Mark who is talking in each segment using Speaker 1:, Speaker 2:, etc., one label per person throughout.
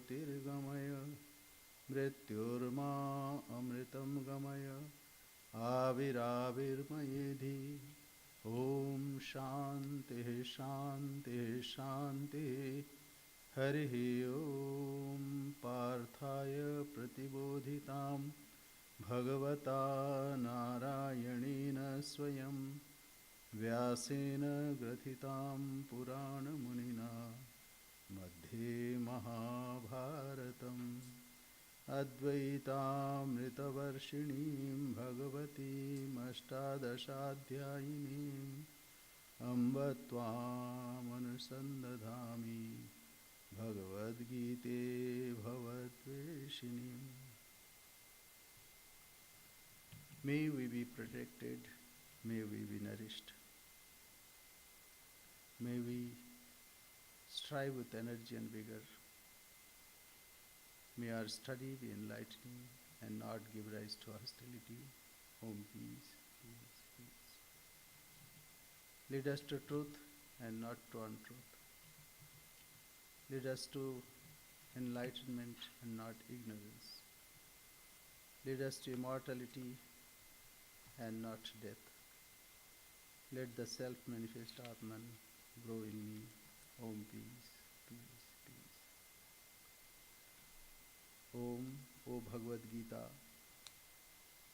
Speaker 1: ज्योतिर्गमय मृत्युर्मा अमृतं गमय आविराविर्मयेधि ॐ शान्तिः शान्तिः शान्तिः हरिः ॐ पार्थाय प्रतिबोधितां भगवता नारायणेन स्वयं व्यासेन ग्रथितां पुराणमुनिना मध्ये महाभारतम् अद्वैतामृतवर्षिणीं भगवतीम् अष्टादशाध्यायिनीम् अम्ब त्वामनुसन्दधामि भगवद्गीते भवद्वेषिणीम्. May we be protected, may we be nourished, may we strive with energy and vigor. May our study be enlightening and not give rise to hostility. Om peace, peace, peace. Lead us to truth and not to untruth. Lead us to enlightenment and not ignorance. Lead us to immortality and not death. Let the self-manifest Atman grow in me. Om peace, peace, peace. Om, O Bhagavad Gita,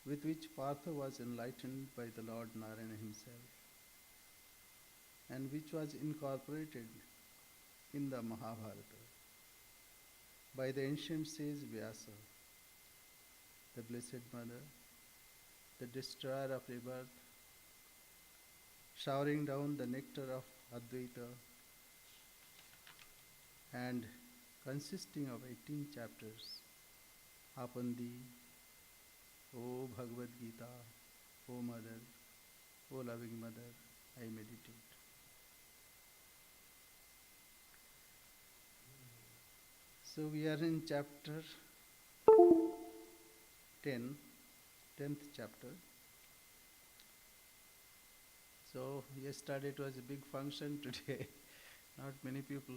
Speaker 1: with which Partha was enlightened by the Lord Narayana himself, and which was incorporated in the Mahabharata by the ancient sage Vyasa, the Blessed Mother, the destroyer of rebirth, showering down the nectar of Advaita, and consisting of 18 chapters. Upon thee, O Bhagavad Gita, O Mother, O loving Mother, I meditate. So we are in chapter 10, 10th chapter. So yesterday it was a big function, today not many people.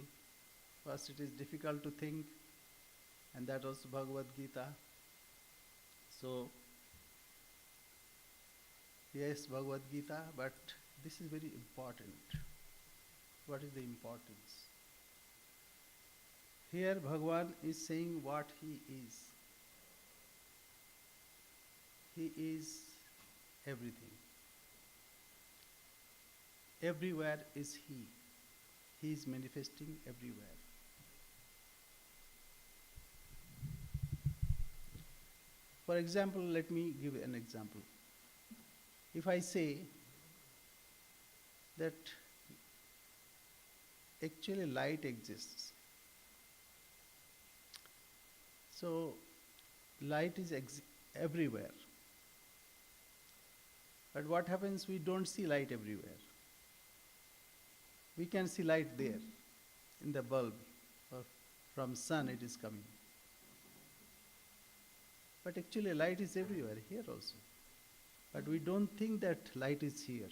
Speaker 1: First it is difficult to think, and that also Bhagavad Gita. So yes, Bhagavad Gita, but this is very important. What is the importance? Here Bhagavan is saying what he is. He is everything. Everywhere is he. He is manifesting everywhere. For example, let me give an example. If I say that actually light exists, so light is everywhere. But what happens, we don't see light everywhere. We can see light there, in the bulb, or from sun it is coming. But actually light is everywhere, here also. But we don't think that light is here.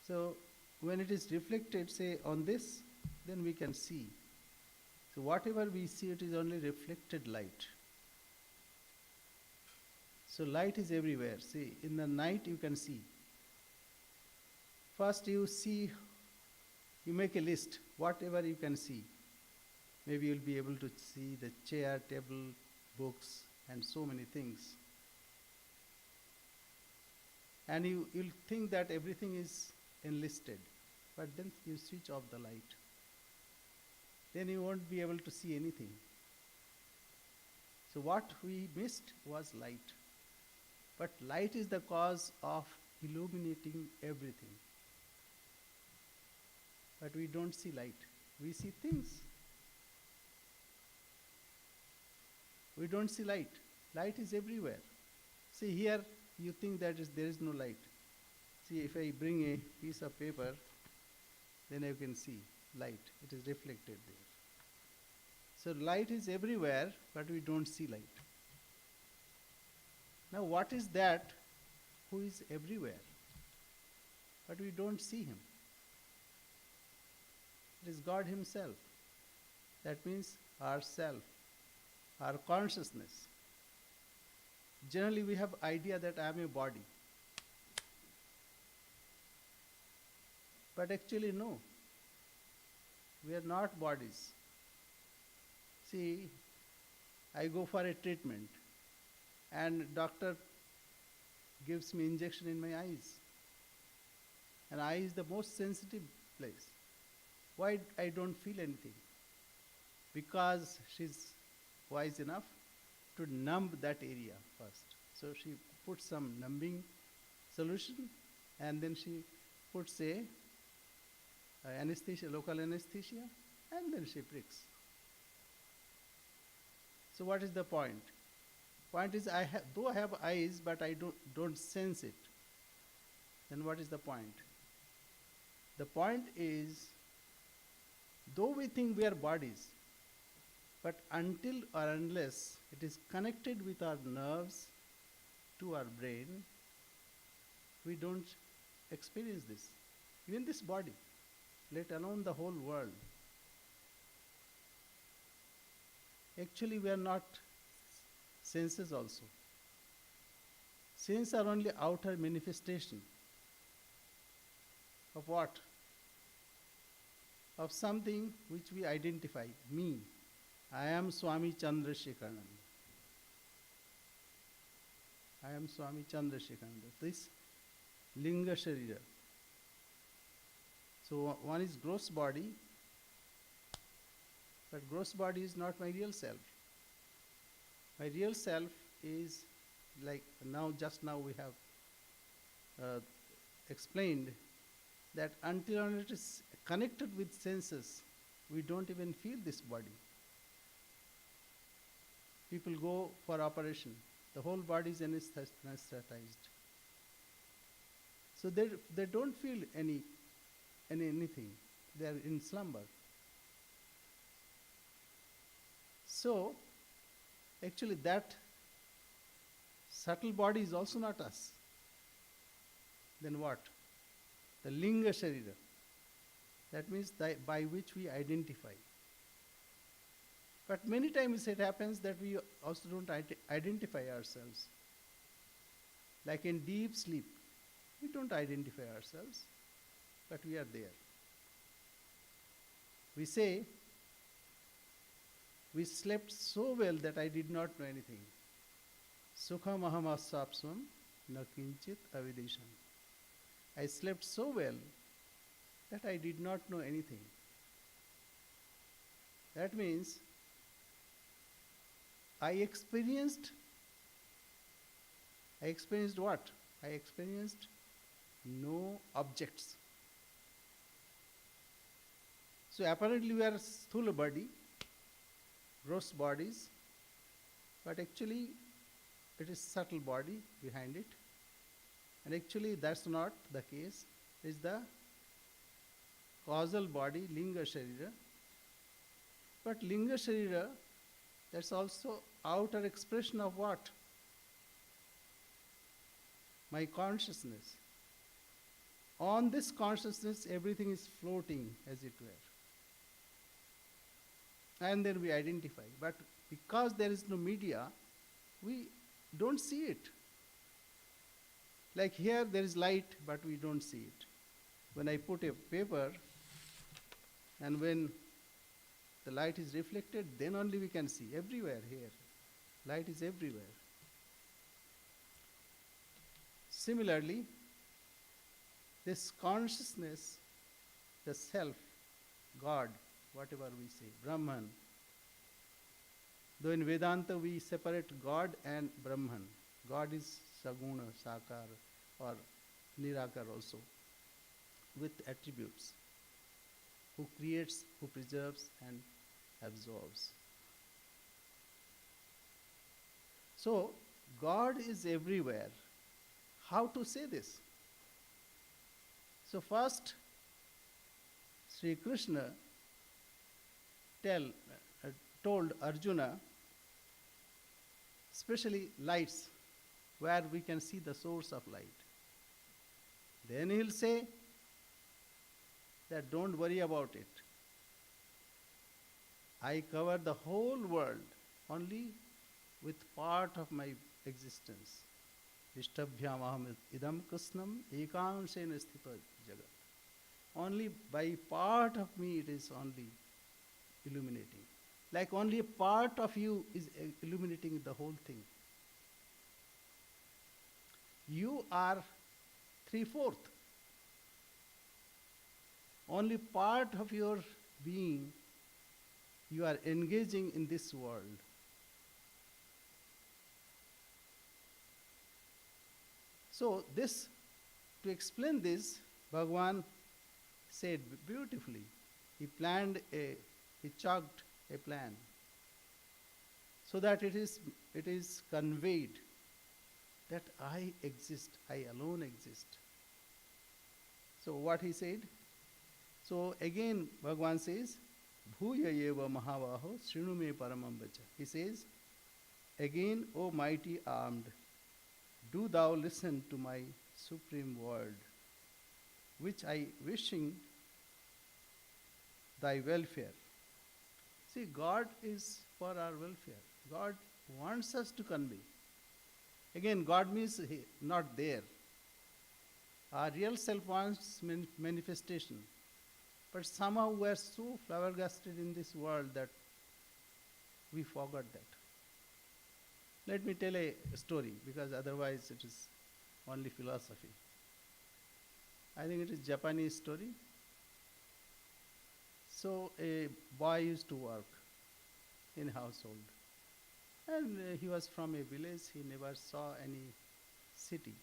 Speaker 1: So when it is reflected, say on this, then we can see. So whatever we see, it is only reflected light. So light is everywhere. See, in the night you can see. First you see, you make a list, whatever you can see. Maybe you'll be able to see the chair, table, books, and so many things. And you'll think that everything is enlisted. But then you switch off the light. Then you won't be able to see anything. So what we missed was light. But light is the cause of illuminating everything. But we don't see light. We see things. We don't see light. Light is everywhere. See, here you think that there is no light. See, if I bring a piece of paper, then I can see light. It is reflected there. So light is everywhere, but we don't see light. Now what is that who is everywhere? But we don't see him. It is God himself. That means our self, our consciousness. Generally we have idea that I am a body. But actually no, we are not bodies. See, I go for a treatment and doctor gives me injection in my eyes. And eye is the most sensitive place. Why I don't feel anything? Because she's wise enough to numb that area first. So she puts some numbing solution and then she puts a anesthesia, local anesthesia, and then she pricks. So what is the point? Point is, though I have eyes, but I don't sense it. Then what is the point? The point is, though we think we are bodies, but until or unless it is connected with our nerves to our brain, we don't experience this. Even this body, let alone the whole world. Actually, we are not senses also. Senses are only outer manifestation of what? Of something which we identify. Me. I am Swami Chandrasekharananda. I am Swami Chandrasekharananda. This Linga Sharira. So one is gross body, but gross body is not my real self. My real self is like just now we have explained that until it is connected with senses, we don't even feel this body. People go for operation. The whole body is anesthetized. So they don't feel anything. They are in slumber. So, actually that subtle body is also not us. Then what? The Linga Sharira. That means by which we identify. But many times it happens that we also don't identify ourselves. Like in deep sleep, we don't identify ourselves, but we are there. We say, we slept so well that I did not know anything. Sukham aham asapsvam na kinchit avidisham. I slept so well that I did not know anything. That means I experienced what? I experienced no objects. So apparently we are sthula body, gross bodies, but actually it is subtle body behind it. And actually that's not the case. It is the causal body, Linga Sharira. But Linga Sharira, that's also outer expression of what? My consciousness. On this consciousness, everything is floating, as it were. And then we identify. But because there is no media, we don't see it. Like here, there is light, but we don't see it. When I put a paper, and when the light is reflected, then only we can see. Everywhere here. Light is everywhere. Similarly, this consciousness, the self, God, whatever we say, Brahman. Though in Vedanta we separate God and Brahman. God is Saguna, Sakar, or Nirakar also, with attributes. Who creates, who preserves, and absorbs. So, God is everywhere. How to say this? So first, Sri Krishna told Arjuna, especially lights, where we can see the source of light. Then he'll say that don't worry about it. I cover the whole world only with part of my existence. Ishtabhyam aham idam krishnam ekansena sthita jagat. Only by part of me it is only illuminating. Like only a part of you is illuminating the whole thing. You are 3/4. Only part of your being you are engaging in this world. So this, to explain this, Bhagavan said beautifully. He chalked a plan so that it is conveyed that I exist, I alone exist. So what he said? So again Bhagavan says, Bhuya eva mahavaho shrinu me paramam vacha. He says, again, O mighty armed, do thou listen to my supreme word, which I wishing thy welfare. See, God is for our welfare. God wants us to convey. Again, God means not there. Our real self wants manifestation. But somehow we are so flabbergasted in this world that we forgot that. Let me tell a story, because otherwise it is only philosophy. I think it is Japanese story. So a boy used to work in household. And he was from a village, he never saw any city.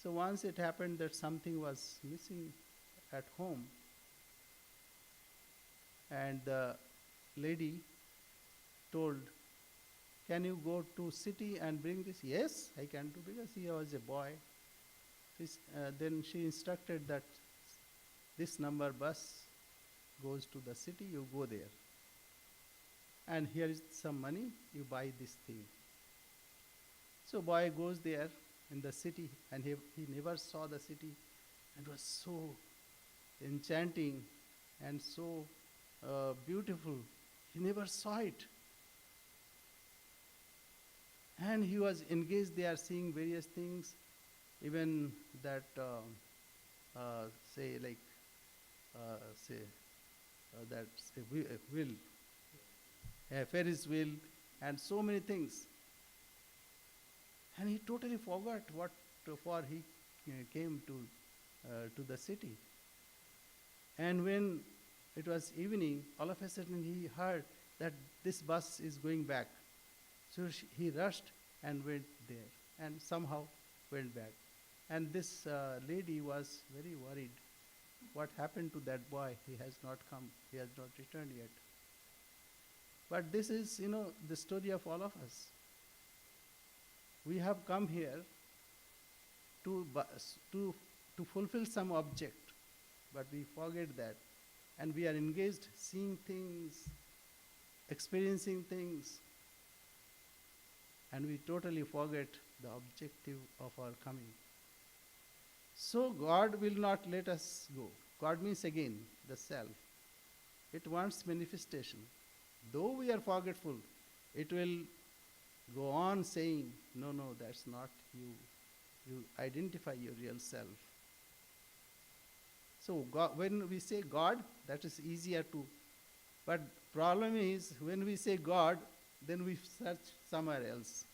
Speaker 1: So once it happened that something was missing at home, and the lady told, can you go to city and bring this? Yes, I can do, because he was a boy. Then she instructed that this number bus goes to the city, you go there. And here is some money, you buy this thing. So boy goes there in the city, and he never saw the city. It was so enchanting and so beautiful. He never saw it. And he was engaged there, seeing various things, even that, wheel, a Ferris wheel, and so many things. And he totally forgot what for he came to the city. And when it was evening, all of a sudden he heard that this bus is going back. So he rushed and went there, and somehow went back. And this lady was very worried. What happened to that boy? He has not come. He has not returned yet. But this is, the story of all of us. We have come here to fulfill some object, but we forget that. And we are engaged seeing things, experiencing things, and we totally forget the objective of our coming. So God will not let us go. God means again the self. It wants manifestation. Though we are forgetful, it will go on saying, no, that's not you. You identify your real self. So God, when we say God, that is easier to, but problem is when we say God, then we search somewhere else.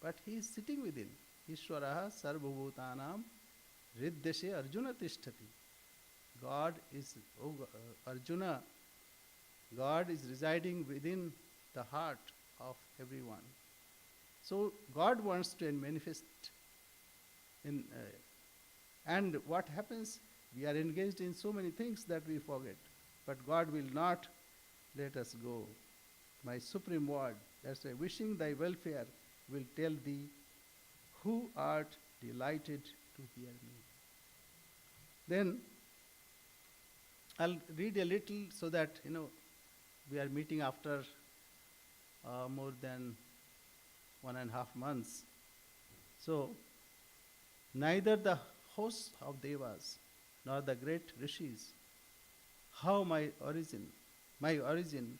Speaker 1: But he is sitting within. Ishwaraha sarvabhutanam riddhashe Arjuna tishtati. God is, Arjuna, God is residing within the heart of everyone. So God wants to manifest in, and what happens? We are engaged in so many things that we forget. But God will not let us go. My supreme word, that's why wishing thy welfare will tell thee who art delighted to hear me. Then I'll read a little so that, we are meeting after more than 1.5 months. So, neither the hosts of Devas nor the great rishis, how my origin, my origin,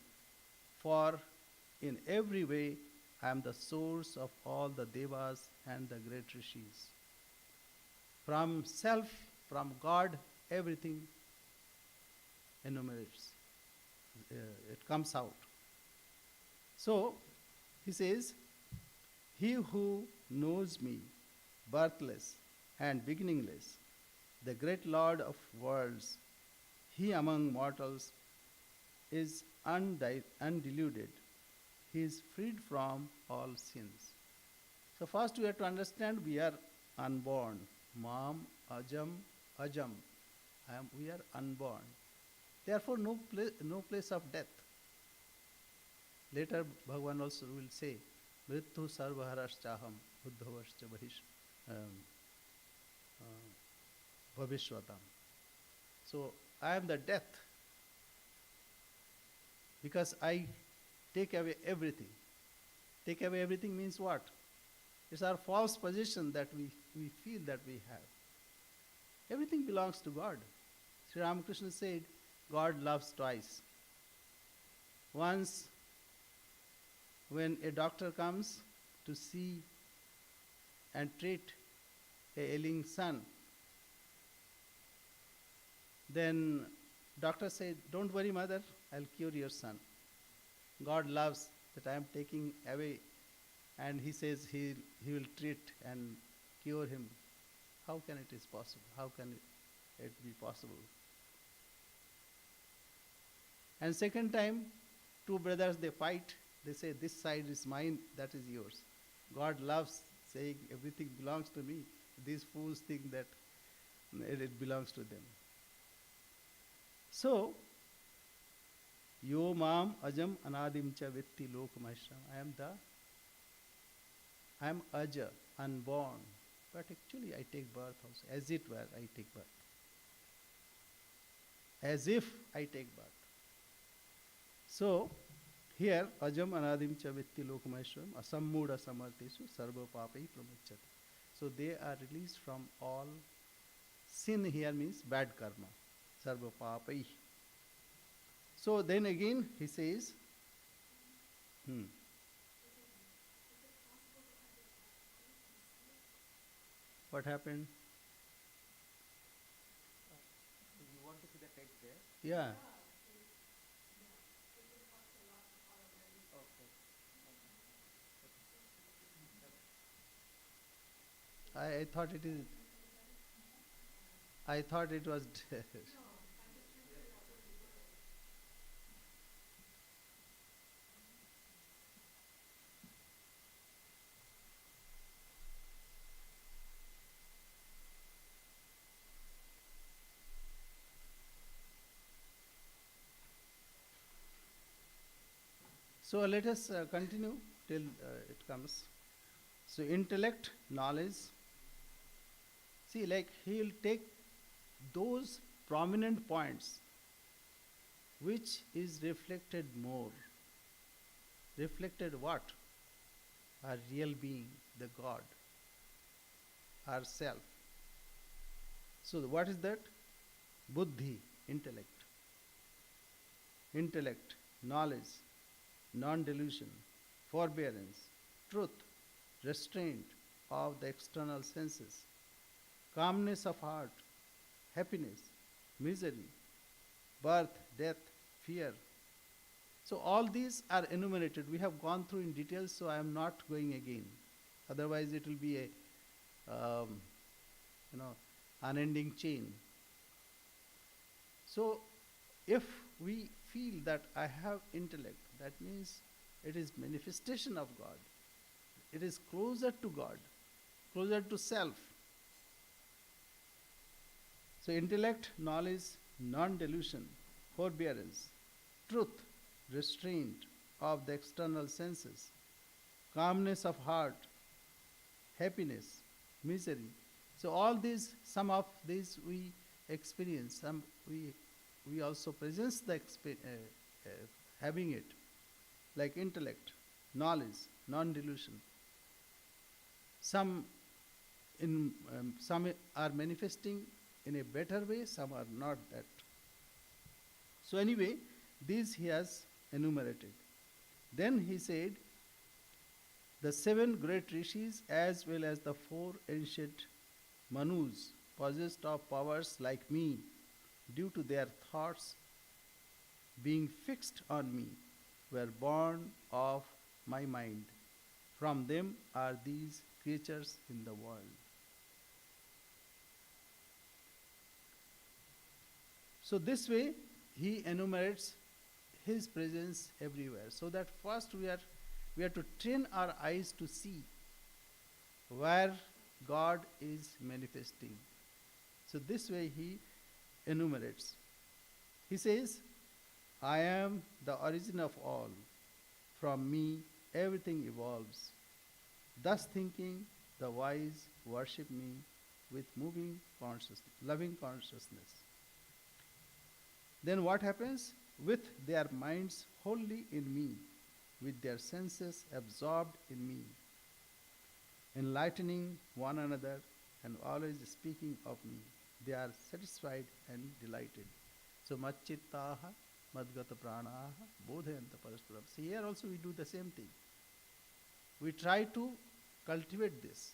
Speaker 1: for in every way I am the source of all the devas and the great rishis. From self, from God, everything enumerates. It comes out. So, he says, he who knows me, birthless and beginningless, the great Lord of worlds, he among mortals is undiluted. He is freed from all sins. So first we have to understand we are unborn. Mam, ajam, ajam. We are unborn. Therefore no place of death. Later Bhagavan also will say, Mrityu sarvaharaschaham uddhavascha bhavishwatam. So I am the death because I take away everything. Take away everything means what? It's our false position that we feel that we have. Everything belongs to God. Sri Ramakrishna said, God loves twice. Once, when a doctor comes to see and treat a ailing son, then doctor said, don't worry mother, I'll cure your son. God loves that I am taking away, and he says he will treat and cure him. How can it is possible? How can it be possible? And second time, two brothers, they fight. They say, this side is mine, that is yours. God loves saying everything belongs to me. These fools think that it belongs to them. So, yo mam ajam anadim cha vitti lokamashram. I am aja, unborn. But actually I take birth also. As it were, I take birth. As if I take birth. So, here, ajam anadim cha vitti lokamashram asammuda samartesu sarva papai pramacchati. So they are released from all sin. Here means bad karma. Sarva papai. So then again he says, what happened?
Speaker 2: You want to see the text there?
Speaker 1: Yeah.
Speaker 2: Okay.
Speaker 1: I thought it is. I thought it was. So let us continue till it comes. So intellect, knowledge. See, like he will take those prominent points which is reflected more. Reflected what? Our real being, the God, our self. So what is that? Buddhi, intellect. Intellect, knowledge, non-delusion, forbearance, truth, restraint of the external senses, calmness of heart, happiness, misery, birth, death, fear. So all these are enumerated. We have gone through in detail, so I am not going again. Otherwise it will be a unending chain. So if we feel that I have intellect, that means it is manifestation of God. It is closer to God, closer to self. So intellect, knowledge, non-delusion, forbearance, truth, restraint of the external senses, calmness of heart, happiness, misery. So all these, some of these we experience, some we also presence the having it, like intellect, knowledge, non-delusion. Some are manifesting in a better way, some are not that. So anyway, These he has enumerated. Then he said, the 7 great rishis as well as the 4 ancient manus possessed of powers like me, due to their thoughts being fixed on me, were born of my mind. From them are these creatures in the world. So this way he enumerates his presence everywhere. So that first we are to train our eyes to see where God is manifesting. So this way he enumerates. He says, I am the origin of all. From me everything evolves. Thus thinking, the wise worship me with moving consciousness, loving consciousness. Then what happens? With their minds wholly in me, with their senses absorbed in me, enlightening one another and always speaking of me, they are satisfied and delighted. So macchittaha madgata pranaha bodhayanta parasparam. So here also we do the same thing. We try to cultivate this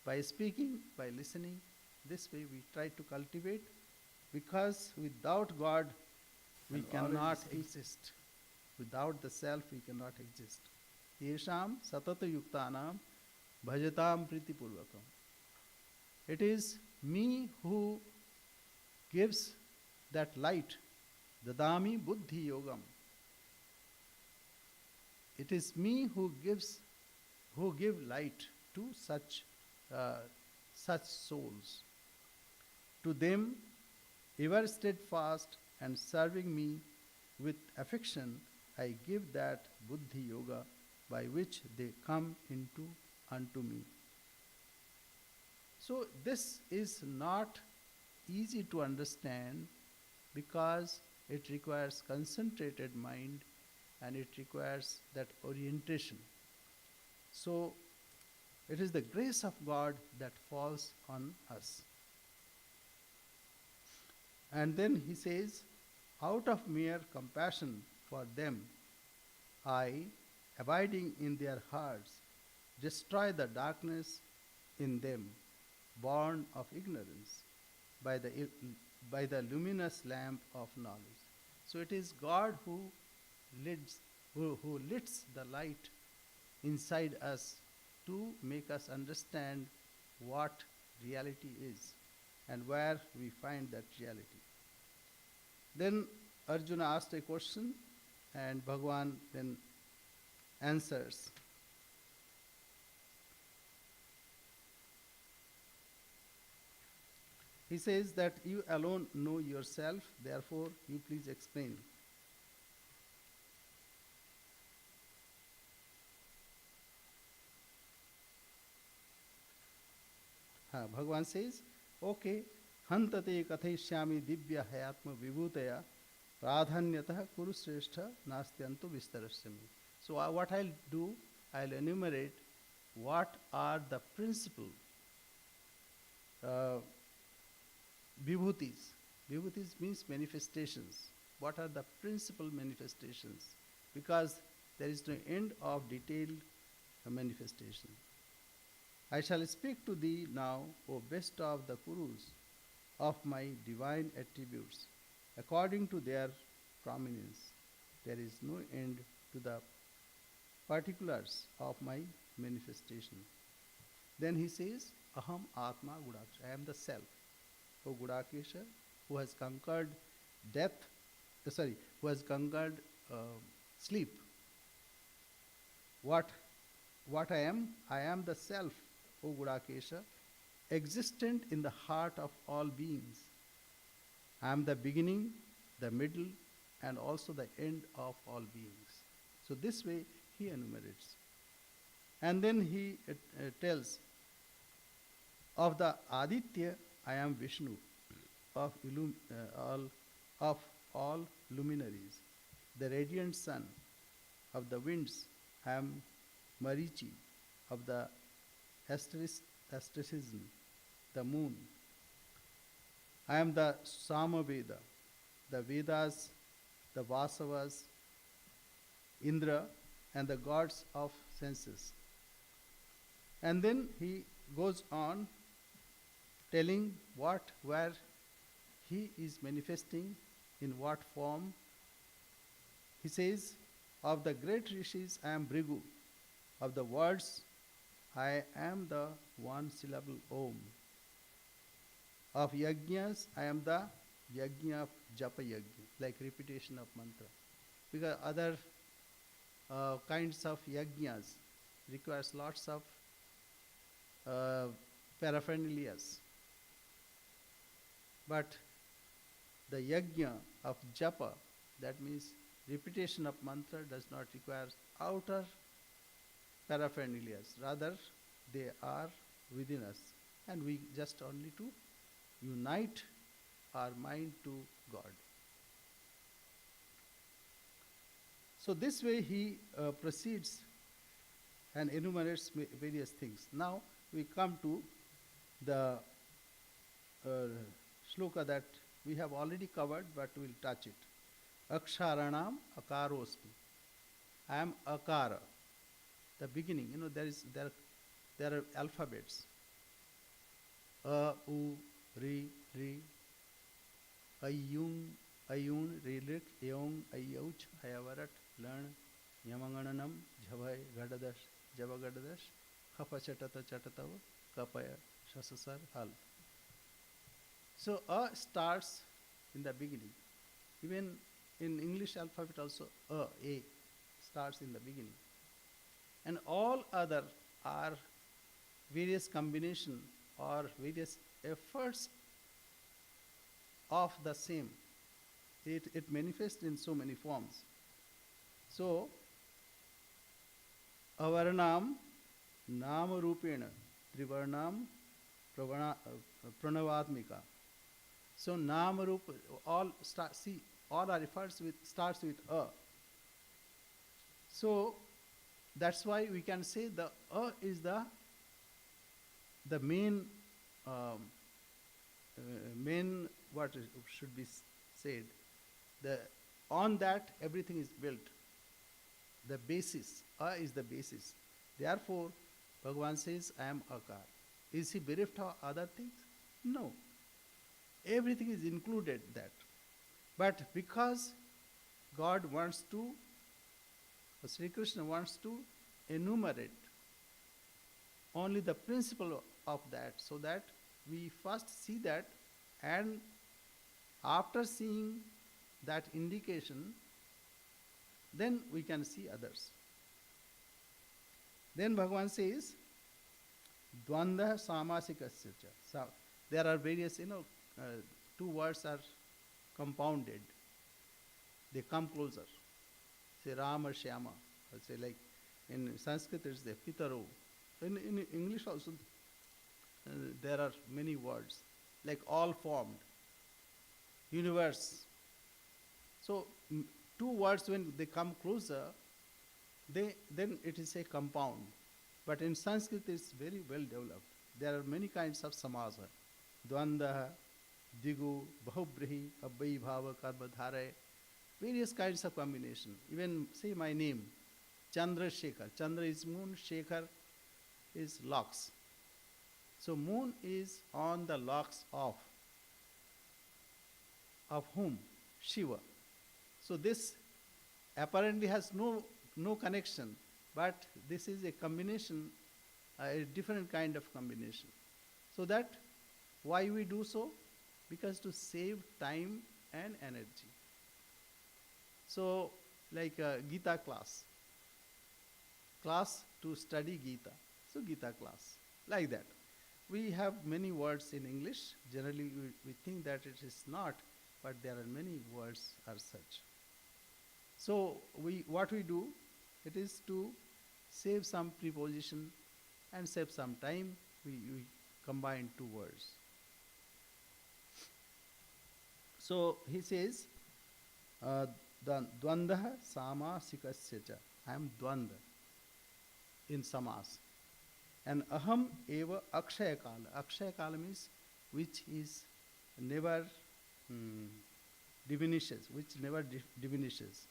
Speaker 1: by speaking, by listening. This way we try to cultivate, because without God we cannot exist. Without the self we cannot exist. Yesham satata yuktanam bhajatam priti purvakam. It is me who gives that light. Dadami buddhi yogam. It is me who give light to such souls. To them, ever steadfast and serving me with affection, I give that buddhi yoga by which they come unto me. So this is not easy to understand, because it requires concentrated mind and it requires that orientation. So it is the grace of God that falls on us. And then he says, out of mere compassion for them, I, abiding in their hearts, destroy the darkness in them, born of ignorance, by the luminous lamp of knowledge. So it is God who lights the light inside us to make us understand what reality is and where we find that reality. Then Arjuna asked a question and Bhagavan then answers. He says that you alone know yourself, therefore you please explain. Bhagavan says, okay, hantate kathayishyami divya hayatma vibhutaya pradhanyatah kuru sreshtha nastyantu vistarasyami. So what I'll do, I'll enumerate what are the principal vibhutis. Vibhutis means manifestations. What are the principal manifestations? Because there is no end of detailed manifestation. I shall speak to thee now, O best of the Kurus, of my divine attributes, according to their prominence. There is no end to the particulars of my manifestation. Then he says, Aham Atma Gudaksha, I am the self. O Gudakesha, who has conquered who has conquered sleep. What I am? I am the self, O Gudakesha, existent in the heart of all beings. I am the beginning, the middle, and also the end of all beings. So this way he enumerates. And then he tells, of the Aditya, I am Vishnu, of all luminaries. The radiant sun, of the winds, I am Marichi, of the asterism, the moon. I am the Samaveda, the Vedas the Vasavas, Indra, and the gods of senses. And then he goes on telling where he is manifesting, in what form. He says, of the great rishis I am Bhrigu, of the words I am the one syllable Om. Of yajnas I am the yajna of japa yajna, like repetition of mantra. Because other kinds of yajnas requires lots of paraphernalias. But the yajna of japa, that means repetition of mantra, does not require outer paraphernalias. Rather, they are within us. And we just only to unite our mind to God. So this way he proceeds and enumerates various things. Now we come to the shloka that we have already covered, but we'll touch it. Aksharanam akarosmi. I am akara. The beginning, there are alphabets. A, U, Ri, Ri, Ayun, Rilik, Ayong, Ayauch, Ayavarat, Lan, Yamangananam, Javai, Gadadash, Javagadadash, Kapachatata Chatatava, Kapaya, Shasasar, Hal. So A starts in the beginning. Even in English alphabet also A starts in the beginning. And all other are various combination or various efforts of the same. It manifests in so many forms. So, avarnam nama rupena trivarnam pranavadmika. So nama rupa all are starts with a. So that's why we can say the a is the main what should be said. On that everything is built. The basis, a is the basis. Therefore, Bhagavan says, I am akar. Is he bereft of other things? No. Everything is included that. But because God wants to, Sri Krishna wants to enumerate only the principle of that, so that we first see that, and after seeing that indication, then we can see others. Then Bhagavan says, Dvanda Samasikasya cha. There are various, two words are compounded. They come closer. Say Rama, Shyama. Or say like in Sanskrit it's the Pitaro. In English also there are many words, like all formed. Universe. So two words when they come closer, then it is a compound. But in Sanskrit it's very well developed. There are many kinds of samasa. Dvanda, Digu, Bahubhrihi, Abbai Bhava, Karma Dhare, various kinds of combination. Even say my name, Chandra Shekhar. Chandra is moon, Shekhar is locks. So moon is on the locks of whom? Shiva. So this apparently has no connection, but this is a combination, a different kind of combination. So that, why we do so? Because to save time and energy. So like a Gita class to study Gita. So Gita class, like that. We have many words in English. Generally we think that it is not, but there are many words are such. So what we do, it is to save some preposition and save some time, we combine two words. So he says, Dvanda Samasikasya cha. I am Dvanda in Samas. And Aham eva Akshaya Kala. Akshaya Kala means which is never diminishes, which never diminishes.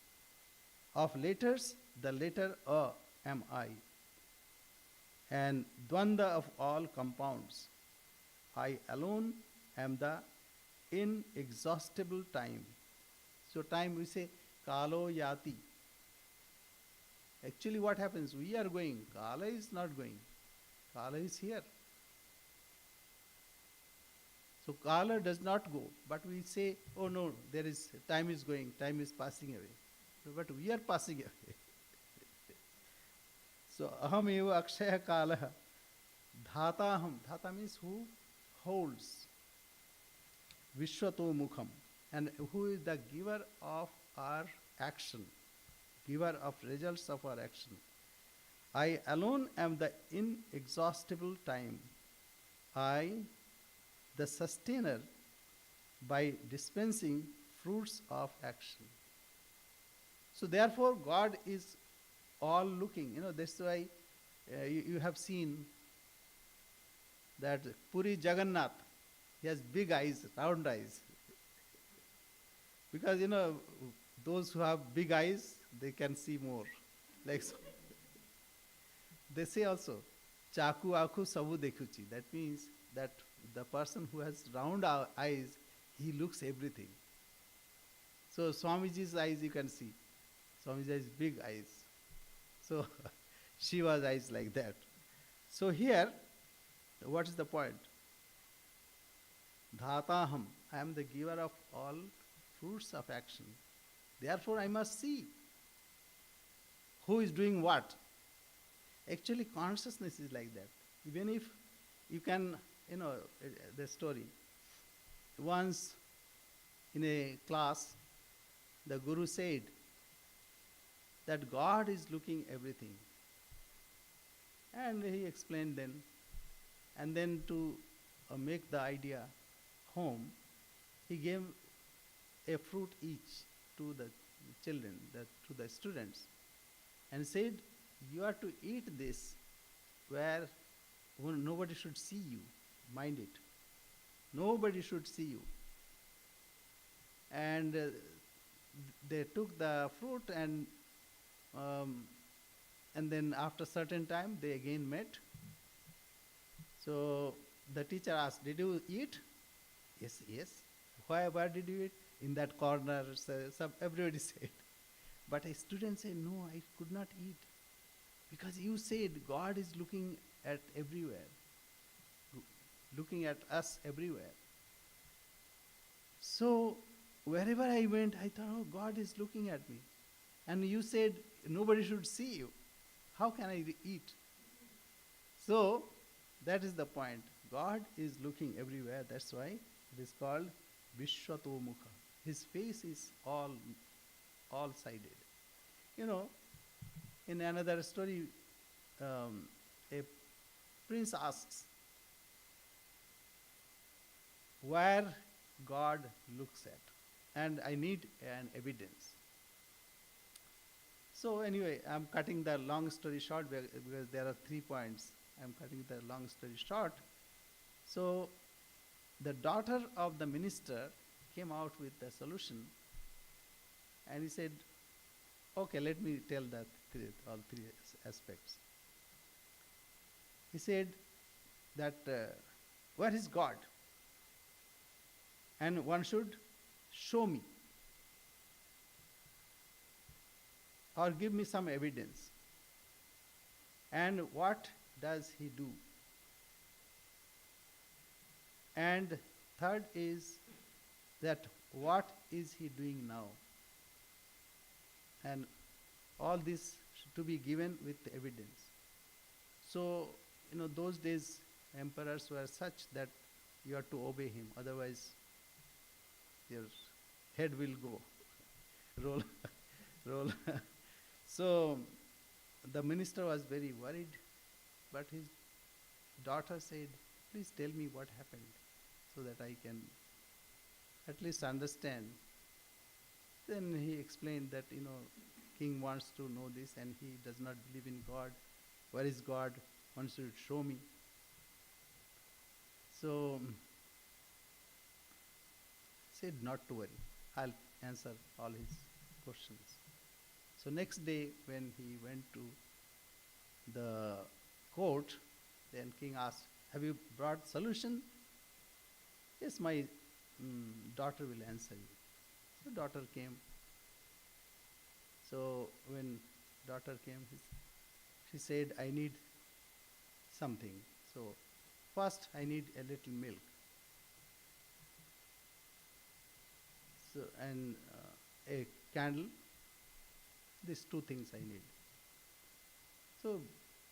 Speaker 1: Of letters, the letter A am I, and dvanda of all compounds. I alone am the inexhaustible time. So time we say kalo yati. Actually what happens? We are going. Kala is not going. Kala is here. So Kala does not go, but we say, oh no, there is time is going, time is passing away. But we are passing away. So aham eva akshaya kala dhata aham. Dhata means who holds vishwato mukham, and who is the giver of our action, giver of results of our action. I alone am the inexhaustible time. I, the sustainer, by dispensing fruits of action. So therefore God is all looking. That's why you have seen that Puri Jagannath, he has big eyes, round eyes. Because those who have big eyes, they can see more. Like so. They say also, Chaku aku sabu dekhuchi. That means that the person who has round eyes, he looks everything. So Swamiji's eyes you can see. Swamiji has big eyes. So Shiva's eyes like that. So here, what is the point? Dhataham, I am the giver of all fruits of action. Therefore I must see who is doing what. Actually consciousness is like that. Even if you can, the story. Once in a class, the Guru said that God is looking everything. And he explained then. And then to make the idea home, he gave a fruit each to the children, to the students, and said, you are to eat this where nobody should see you. Mind it. Nobody should see you. And they took the fruit and then after certain time they again met. So the teacher asked, did you eat? Yes, yes. Where did you eat? In that corner, everybody said. But a student said, no, I could not eat. Because you said God is looking at everywhere. Looking at us everywhere. So wherever I went, I thought, oh, God is looking at me. And you said nobody should see you. How can I eat? So that is the point. God is looking everywhere. That's why it is called Vishwato Mukha. His face is all-sided. In another story, a prince asks, where God looks at, and I need an evidence. So anyway, I'm cutting the long story short because there are 3 points. I'm cutting the long story short. So the daughter of the minister came out with the solution, and he said, okay, let me tell all three aspects. He said that where is God? And one should show me or give me some evidence. And what does he do? And third is that what is he doing now? And all this to be given with evidence. So, those days emperors were such that you have to obey him, otherwise your head will go, roll. So the minister was very worried, but his daughter said, please tell me what happened so that I can at least understand. Then he explained that, king wants to know this and he does not believe in God. Where is God? One should show me. So said not to worry. answer all his questions. So next day, when he went to the court, then king asked, "Have you brought solution?" "Yes, my daughter will answer you." So daughter came. So when daughter came, she said, "I need something. So first I need a little milk. So and a candle. These two things I need." So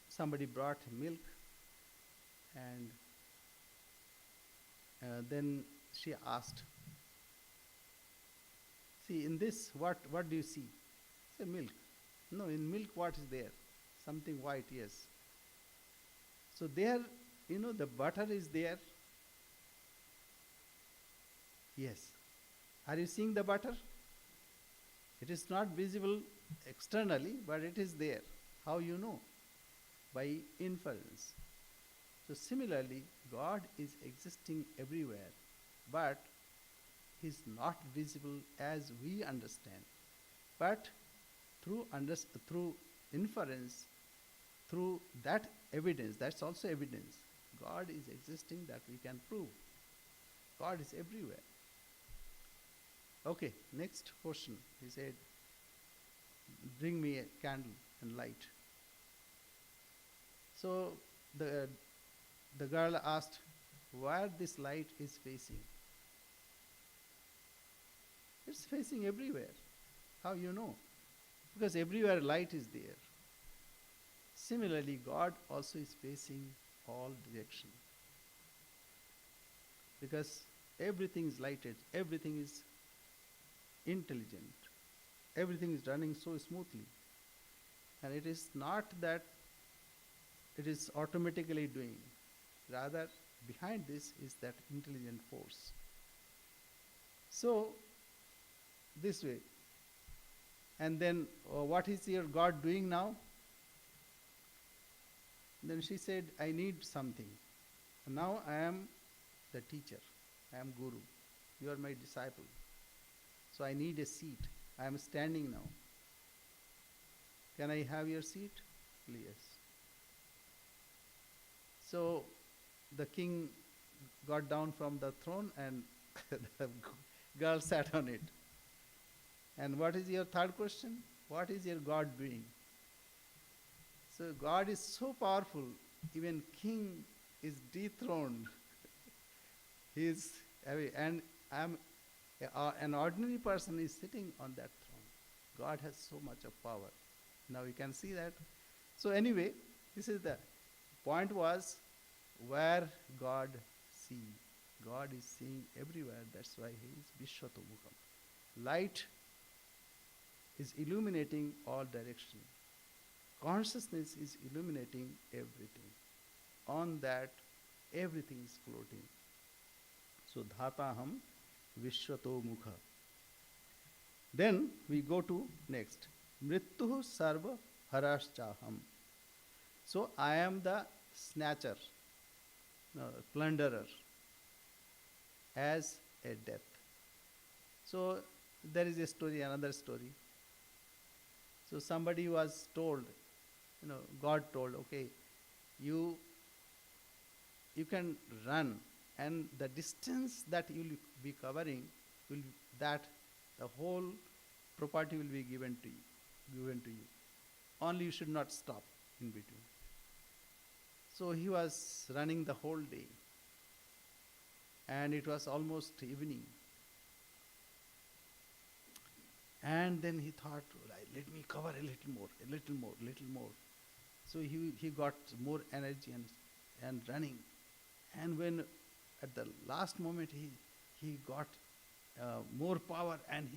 Speaker 1: somebody brought milk, and then she asked, "See, in this, what do you see?" Say, "Milk." "No, in milk what is there?" "Something white, yes." So there, the butter is there. Yes. Are you seeing the butter? It is not visible externally, but it is there. How you know? By inference. So similarly, God is existing everywhere, but He is not visible as we understand. But through inference, through that evidence, that's also evidence. God is existing, that we can prove. God is everywhere. Okay, next question. He said, "Bring me a candle and light." So the girl asked, "Where this light is facing?" "It's facing everywhere." "How you know?" "Because everywhere light is there." Similarly, God also is facing all direction. Because everything is lighted, everything is intelligent, everything is running so smoothly. And it is not that it is automatically doing. Rather, behind this is that intelligent force. So, this way. And then, what is your God doing now? Then she said, "I need something. Now I am the teacher. I am Guru. You are my disciple. So I need a seat. I am standing now. Can I have your seat?" "Yes." So the king got down from the throne, and the girl sat on it. "And what is your third question? What is your God doing?" So God is so powerful, even king is dethroned. He is away, and an ordinary person is sitting on that throne. God has so much of power. Now you can see that. So anyway, this is the point was where God sees. God is seeing everywhere. That's why He is Vishwatomukam. Light is illuminating all direction. Consciousness is illuminating everything. On that, everything is floating. So Dhataham Vishwato Mukha. Then we go to next. Mrittuhu Sarva Haraschaham. So I am the snatcher, plunderer, as a death. So there is a story, another story. So somebody was told, God told, okay, you can run, and the distance that you will be covering, that the whole property will be given to you. Only you should not stop in between. So he was running the whole day, and it was almost evening. And then he thought, let me cover a little more. So he got more energy and running. And when at the last moment he got more power, and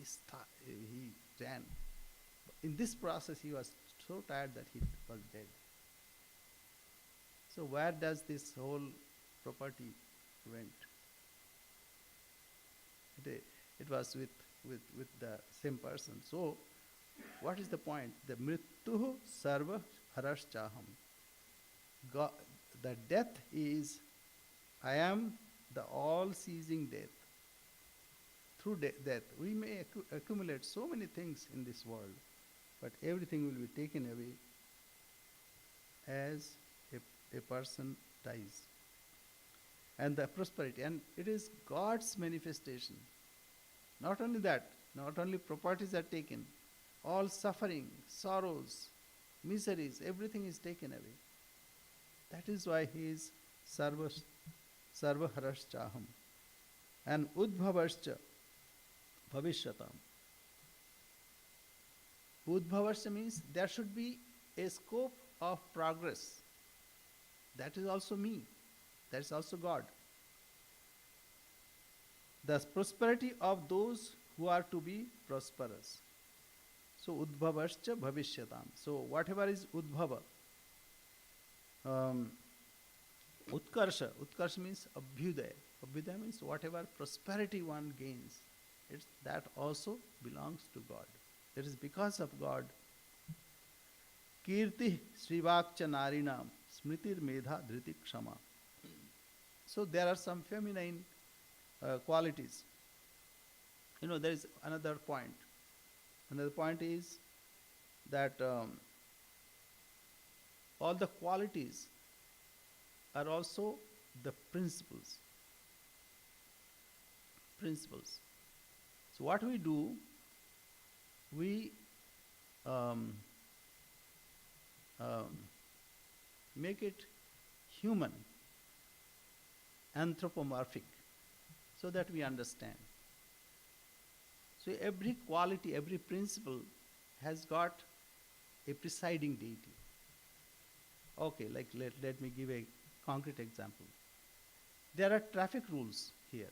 Speaker 1: he ran. In this process he was so tired that he was dead. So where does this whole property went? It was with the same person. So what is the point? The mrittuhu sarva haraschaham. The death is, I am the all-seizing death. through death. We may accumulate so many things in this world, but everything will be taken away as a person dies. And the prosperity, and it is God's manifestation. Not only that, not only properties are taken, all suffering, sorrows, miseries, everything is taken away. That is why he is sarvaharashchaham and udbhavascha bhavishyatam. Udbhavascha means there should be a scope of progress. That is also me. That is also God. The prosperity of those who are to be prosperous. So udbhavascha bhavishyatam. So whatever is udbhava, utkarsha. Utkarsha means abhyudaya. Abhyudaya means whatever prosperity one gains, that also belongs to God. It is because of God. Kirti srivakcha narinam smritir medha dhriti kshama. So there are some feminine qualities. There is another point. Another point is that all the qualities are also the principles. Principles. So what we do, we make it human, anthropomorphic, so that we understand. So every quality, every principle has got a presiding deity. Okay, like let me give a concrete example. There are traffic rules here.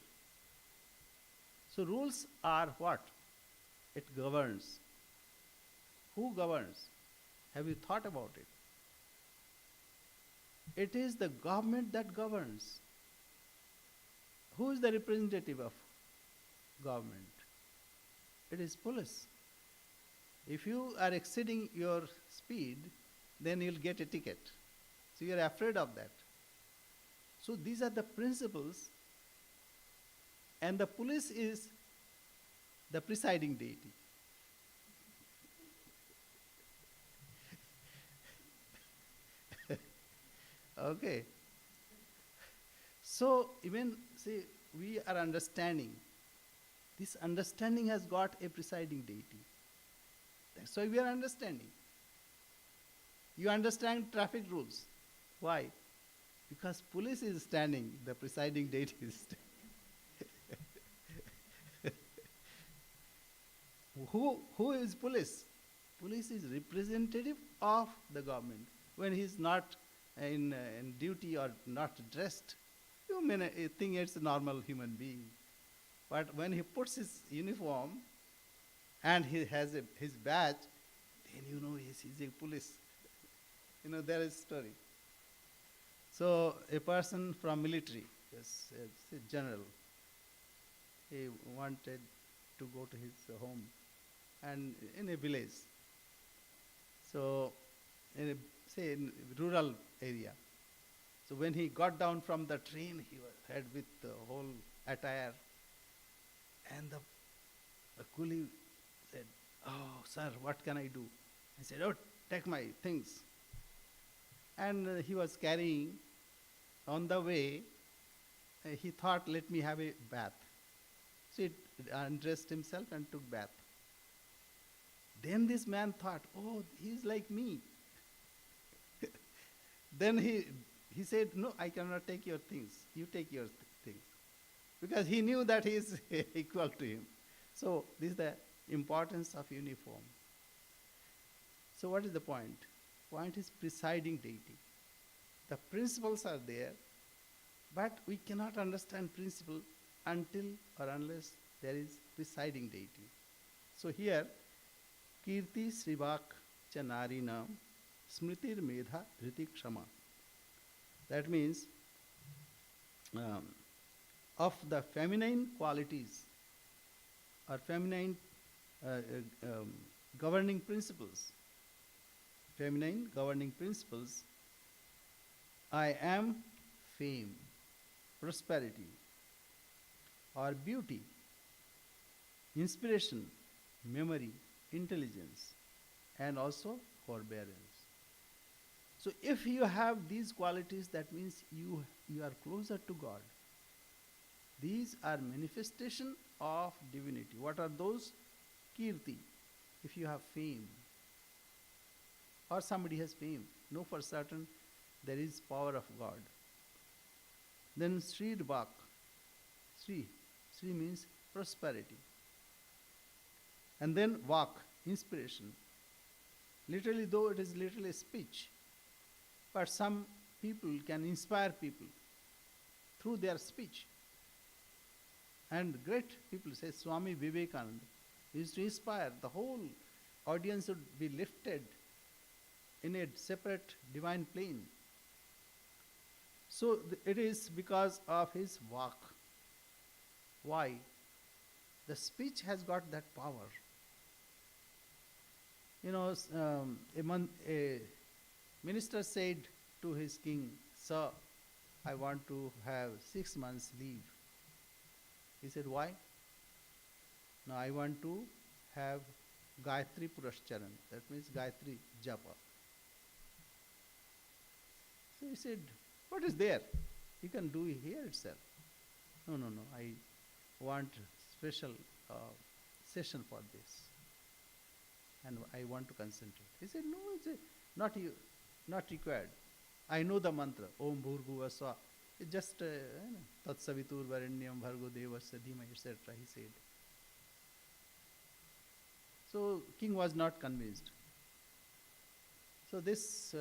Speaker 1: So rules are what? It governs. Who governs? Have you thought about it? It is the government that governs. Who is the representative of government? It is police. If you are exceeding your speed, then you'll get a ticket. So you're afraid of that. So these are the principles, and the police is the presiding deity. Okay. So even, see, we are understanding. This understanding has got a presiding deity. That's why we are understanding. You understand traffic rules. Why? Because police is standing, the presiding deity is standing. Who is police? Police is representative of the government. When he is not in duty or not dressed, you may think it's a normal human being. But when he puts his uniform and he has his badge, then you know he's a police. There is a story. So a person from military, yes, a general, he wanted to go to his home and in a village. So in rural area. So when he got down from the train, he had with the whole attire. And the coolie said, "Oh, sir, what can I do?" I said, "Oh, take my things." And he was carrying. On the way, he thought, "Let me have a bath." So he undressed himself and took bath. Then this man thought, "Oh, he's like me." Then he said, "No, I cannot take your things. You take your things." Because he knew that he is equal to him. So this is the importance of uniform. So what is the point? Point is presiding deity. The principles are there, but we cannot understand principle until or unless there is presiding deity. So here, Kirti Srivak Chanarina Smritir Medha Dhriti Kshama. That means of the feminine qualities or feminine governing principles. Feminine governing principles, I am fame, prosperity, or beauty, inspiration, memory, intelligence, and also forbearance. So if you have these qualities, that means you are closer to God. These are manifestation of divinity. What are those? Kirti. If you have fame, or somebody has fame, know for certain there is power of God. Then Sri Vak. Sri. Sri means prosperity. And then Vak, inspiration. Literally, though it is literally a speech, but some people can inspire people through their speech. And great people, say Swami Vivekananda, used to inspire. The whole audience would be lifted in a separate divine plane. So it is because of his Vak. Why? The speech has got that power. You know, a minister said to his king, "Sir, I want to have 6 months leave." He said, "Why?" "No, I want to have Gayatri Purashcharan." That means Gayatri Japa. So he said, "What is there? You can do it here itself." No, I want special session for this. And I want to concentrate. He said, "No, it's not required. I know the mantra, Om Bhurbhuva Swa." It's just Tat Savitur Varenyam Bhargo Devasya Dhimai, etc. He said. So king was not convinced. So this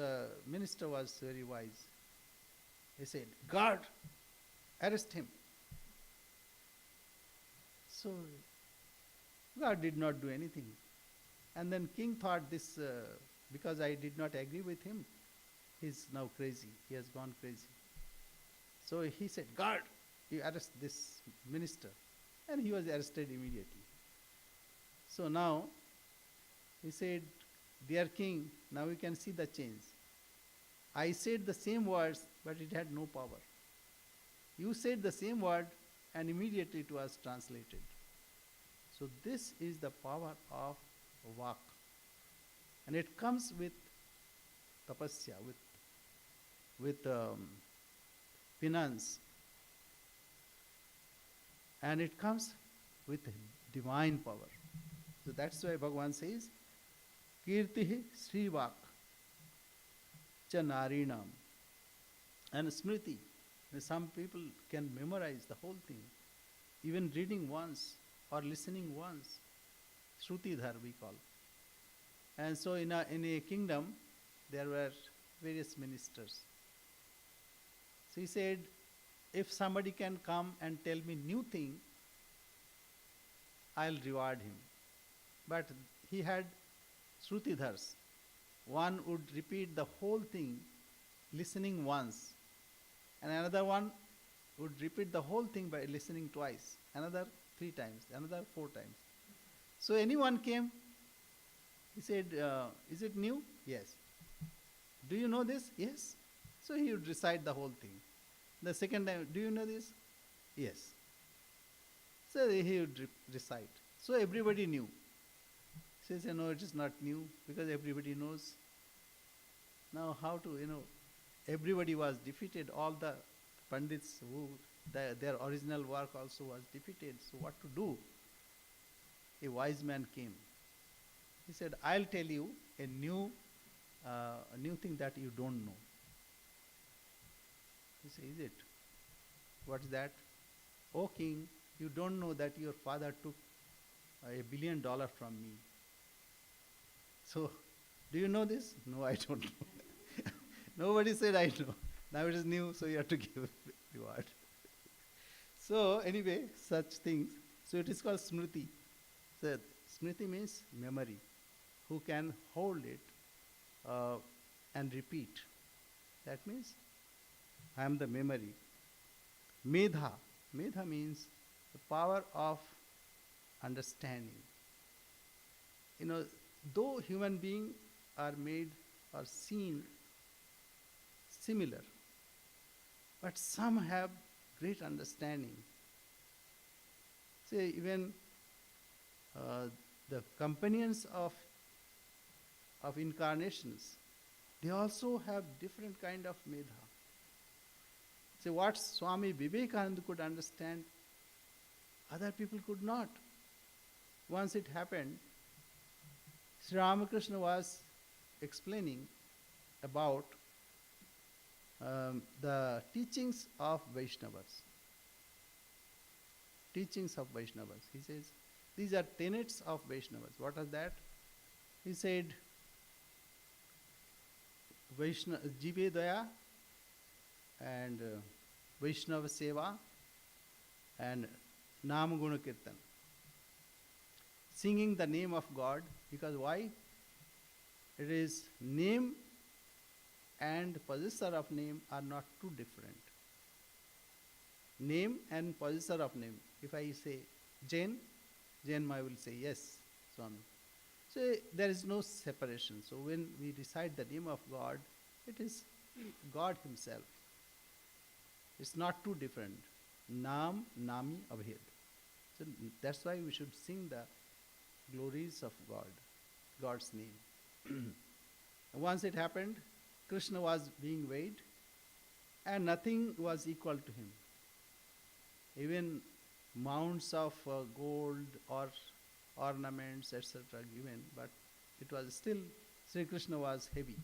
Speaker 1: minister was very wise. He said, "Guard, arrest him." So God did not do anything. And then king thought this, because I did not agree with him, he's now crazy. He has gone crazy. So he said, "Guard, you arrest this minister." And he was arrested immediately. So now he said, "Dear king, now you can see the change. I said the same words, but it had no power. You said the same word, and immediately it was translated." So this is the power of Vak. And it comes with tapasya, with penance. And it comes with divine power. So that's why Bhagavan says, "Kirtihi Sri Vak cha narinam." And smriti. Some people can memorize the whole thing, even reading once or listening once. Shrutidhar we call. And so in a kingdom, there were various ministers. So he said, if somebody can come and tell me new thing, I'll reward him. But he had Shrutidhars. One would repeat the whole thing, listening once. And another one would repeat the whole thing by listening twice. Another 3 times, another 4 times. So anyone came, he said, "Is it new?" "Yes." "Do you know this?" "Yes." So he would recite the whole thing. The second time, "Do you know this?" "Yes." So he would recite. So everybody knew. He says, "No, it is not new, because everybody knows." Now how to, everybody was defeated. All the Pandits their original work also was defeated. So what to do? A wise man came. He said, "I'll tell you a new thing that you don't know." He said, "Is it? What's that?" "Oh king, you don't know that your father took $1 billion from me." "So, do you know this?" "No, I don't know." Nobody said, "I know." Now it is new, so you have to give reward. So anyway, such things. So it is called smriti. So smriti means memory. Who can hold it and repeat. That means I am the memory. Medha. Medha means the power of understanding. Though human beings are made or seen similar, but some have great understanding. Say even uh, the companions of incarnations, they also have different kind of medha. So what Swami Vivekananda could understand, other people could not. Once it happened, Sri Ramakrishna was explaining about the teachings of Vaishnavas. Teachings of Vaishnavas. He says, these are tenets of Vaishnavas. What are that? He said, Jive Daya and Vaishnava Seva and Nam Guna Kirtan. Singing the name of God, because why? It is name and possessor of name are not too different. Name and possessor of name. If I say Jain, Jain I will say yes, Swami. So there is no separation. So when we recite the name of God, it is God Himself. It's not too different. Nam, Nami, Abhed. So that's why we should sing the glories of God, God's name. Once it happened, Krishna was being weighed and nothing was equal to him. Even mounts of gold or ornaments, etc. given, but it was still, Sri Krishna was heavy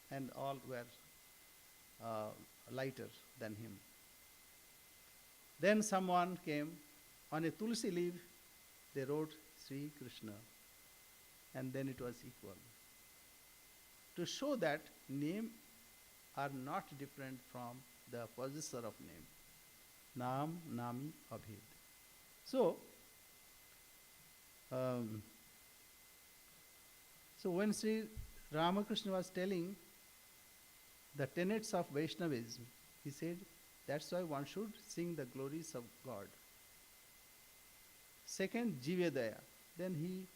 Speaker 1: and all were lighter than him. Then someone came, on a tulsi leaf, they wrote Sri Krishna, and then it was equal. To show that name are not different from the possessor of name. Nam, Nami, Abhed. So when Sri Ramakrishna was telling the tenets of Vaishnavism, he said, that's why one should sing the glories of God. Second, Jivedaya. Then he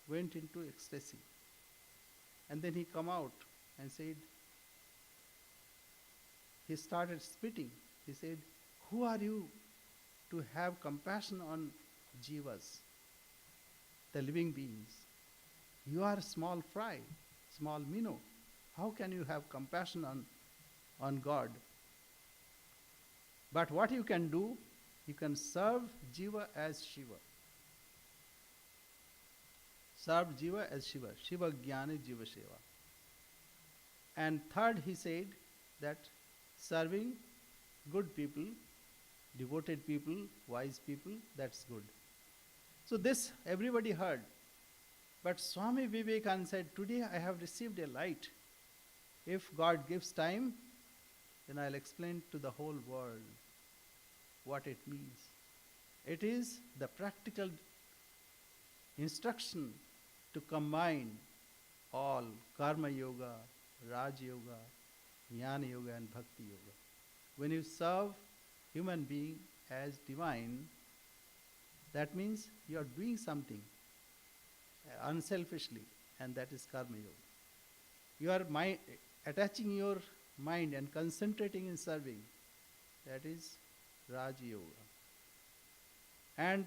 Speaker 1: went into ecstasy. And then he come out and said, he started spitting. He said, who are you to have compassion on jivas, the living beings? You are a small fry, small minnow. How can you have compassion on God? But what you can do, you can serve jiva as Shiva. Serve jiva as Shiva. Shiva Jnani Jiva Seva. And third, he said that serving good people, devoted people, wise people, that's good. So this everybody heard. But Swami Vivekananda said, today I have received a light. If God gives time, then I'll explain to the whole world what it means. It is the practical instruction to combine all Karma Yoga, Raj Yoga, Jnana Yoga and Bhakti Yoga. When you serve human being as divine, that means you are doing something unselfishly, and that is Karma Yoga. You are attaching your mind and concentrating in serving, that is Raj Yoga. And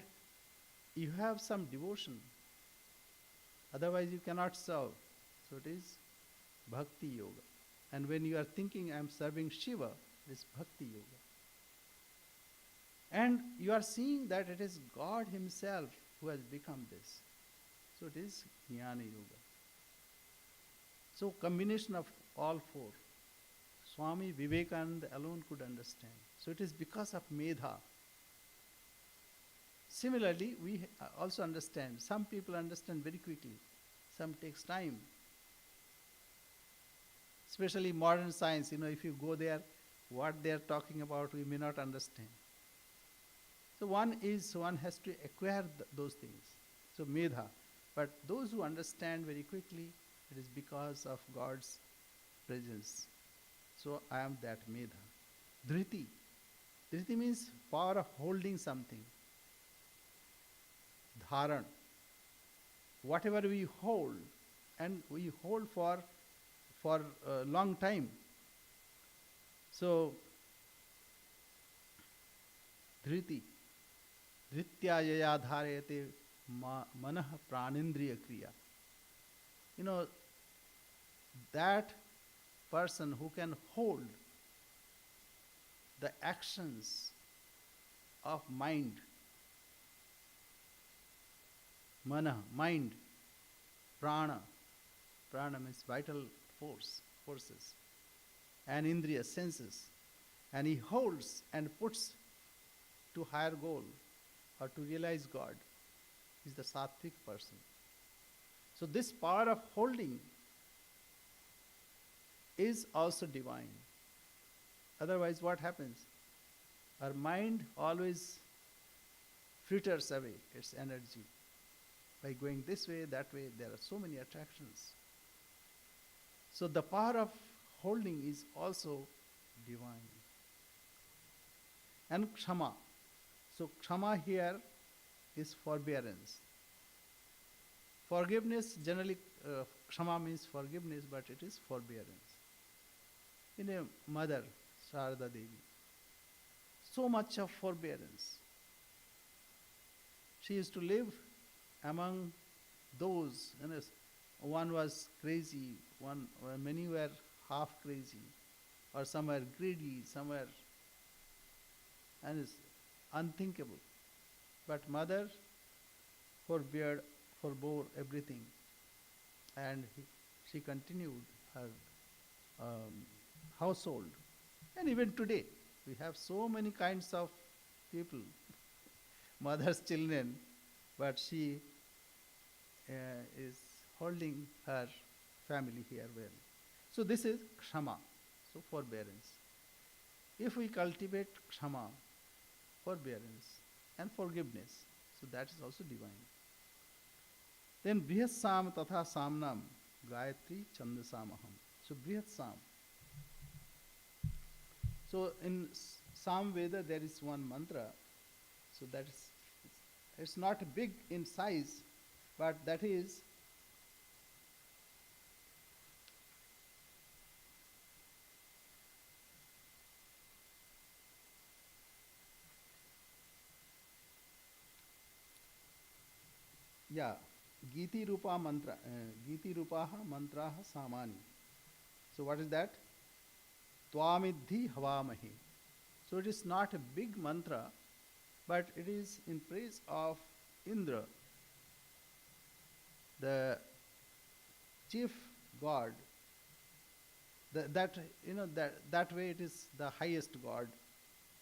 Speaker 1: you have some devotion, otherwise you cannot serve. So it is Bhakti Yoga. And when you are thinking, I am serving Shiva, it is Bhakti Yoga. And you are seeing that it is God Himself who has become this. So it is Jnana Yoga. So combination of all four. Swami Vivekananda alone could understand. So it is because of Medha. Similarly, we also understand. Some people understand very quickly. Some takes time. Especially modern science, if you go there, what they are talking about, we may not understand. So one has to acquire those things. So Medha. But those who understand very quickly, it is because of God's presence. So I am that Medha. Dhriti. Dhriti means power of holding something. Dharan. Whatever we hold, and we hold for a long time. So, Dhriti. Dhritya yaya dharayate manah pranindriya kriya. You know, that person who can hold the actions of mind, mana, mind, prana, prana means vital forces, and indriya, senses, and he holds and puts to higher goal or to realize God, is the sattvic person. So this power of holding is also divine. Otherwise, what happens? Our mind always fritters away its energy by going this way, that way. There are so many attractions. So the power of holding is also divine. And kshama. So kshama here is forbearance. Forgiveness, generally, kshama means forgiveness, but it is forbearance. In a mother, Sharada Devi, so much of forbearance. She used to live among those, one was crazy, many were half crazy, or some were greedy, some were, and it's unthinkable. But mother forbore everything, and she continued her household. And even today, we have so many kinds of people, mothers, children, but she is holding her family here well. So this is kshama, so forbearance. If we cultivate kshama, forbearance, and forgiveness, so that is also divine. Then brihat sam tatha samnam gayatri chandasamaham. So brihat sam. So in Sam Veda there is one mantra, so that is, it's not big in size, but that is Giti Rupa mantra, Giti Rupaha mantraha samani. So what is that? Tvamidhi havamahi. So it is not a big mantra, but it is in praise of Indra, the chief god. That way it is the highest god.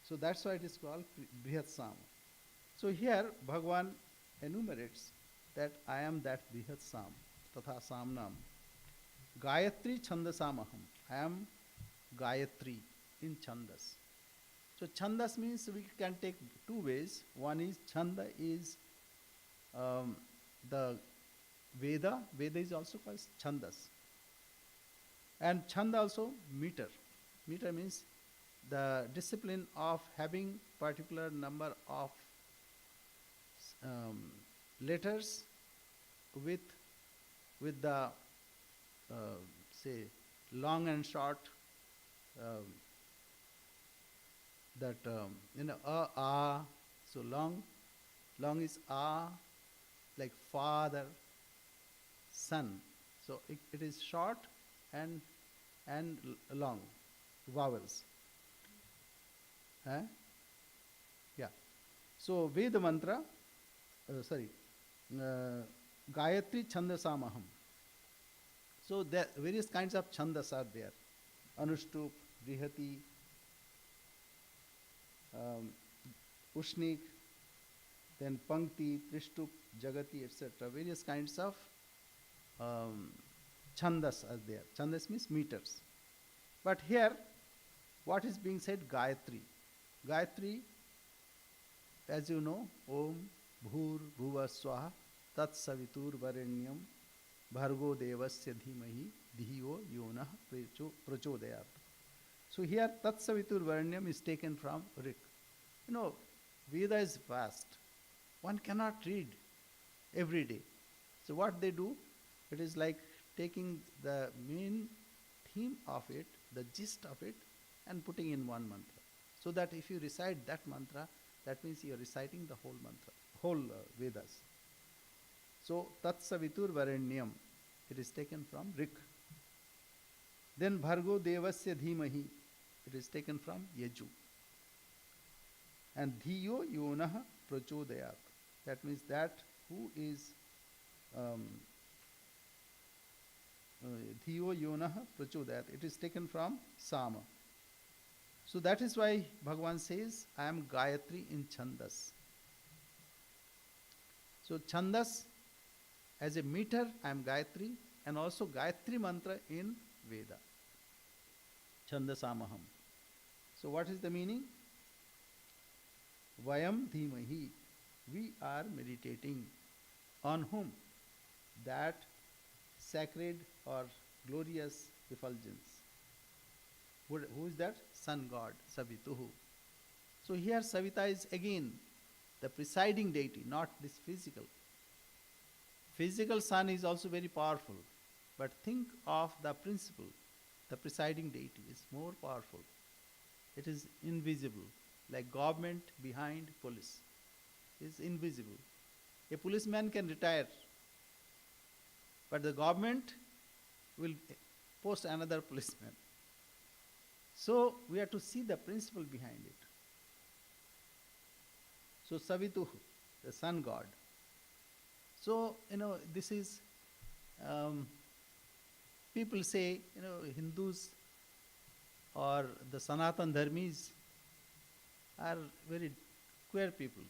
Speaker 1: So that's why it is called Brihat Sam. So here Bhagavan enumerates that I am that Brihat Sam, Tatha Samnam. Gayatri Chandasamaham. I am Gayatri in Chandas. So Chandas means we can take two ways. One is Chanda is the Veda. Veda is also called Chandas. And Chanda also meter. Meter means the discipline of having particular number of letters with the say long and short, so long is like father, son. So it is short and long vowels. So Veda mantra, Gayatri Chandasamaham. So there various kinds of chandas are there. Anushtup, Brihati, Ushnik, then Pankti, Trishtup, Jagati, etc. Various kinds of chandas are there. Chandas means meters. But here, what is being said? Gayatri. Gayatri, as you know, Om Bhur Bhuva Swaha Tat Savitur Varenyam Bhargo Devasya Dhimahi Dhiyo Yonah Prachodayat. So here Tat Savitur Varenyam is taken from Rik. Veda is vast. One cannot read every day. So what they do, it is like taking the main theme of it, the gist of it, and putting in one mantra. So that if you recite that mantra, that means you are reciting the whole mantra, whole Vedas. So Tat Savitur Varenyam, it is taken from Rik. Then Bhargo Devasya Dhimahi, it is taken from Yaju. And Dhiyo Yonaha Prachodayat, that means that who is Dhiyo Yonaha Prachodayat, it is taken from Sama. So that is why Bhagavan says, I am Gayatri in Chandas. So Chandas, as a meter, I am Gayatri, and also Gayatri mantra in Veda. Chandasamaham. So what is the meaning? Vayam Dhimahi. We are meditating on whom? That sacred or glorious effulgence. Who is that? Sun God, Savituhu. So here Savita is again the presiding deity, not this physical. Physical sun is also very powerful, but think of the principle. The presiding deity is more powerful. It is invisible, like government behind police. It is invisible. A policeman can retire, but the government will post another policeman. So we have to see the principle behind it. So Savituhu, the sun god. So, this is, people say, Hindus or the Sanatan Dharmis are very queer people.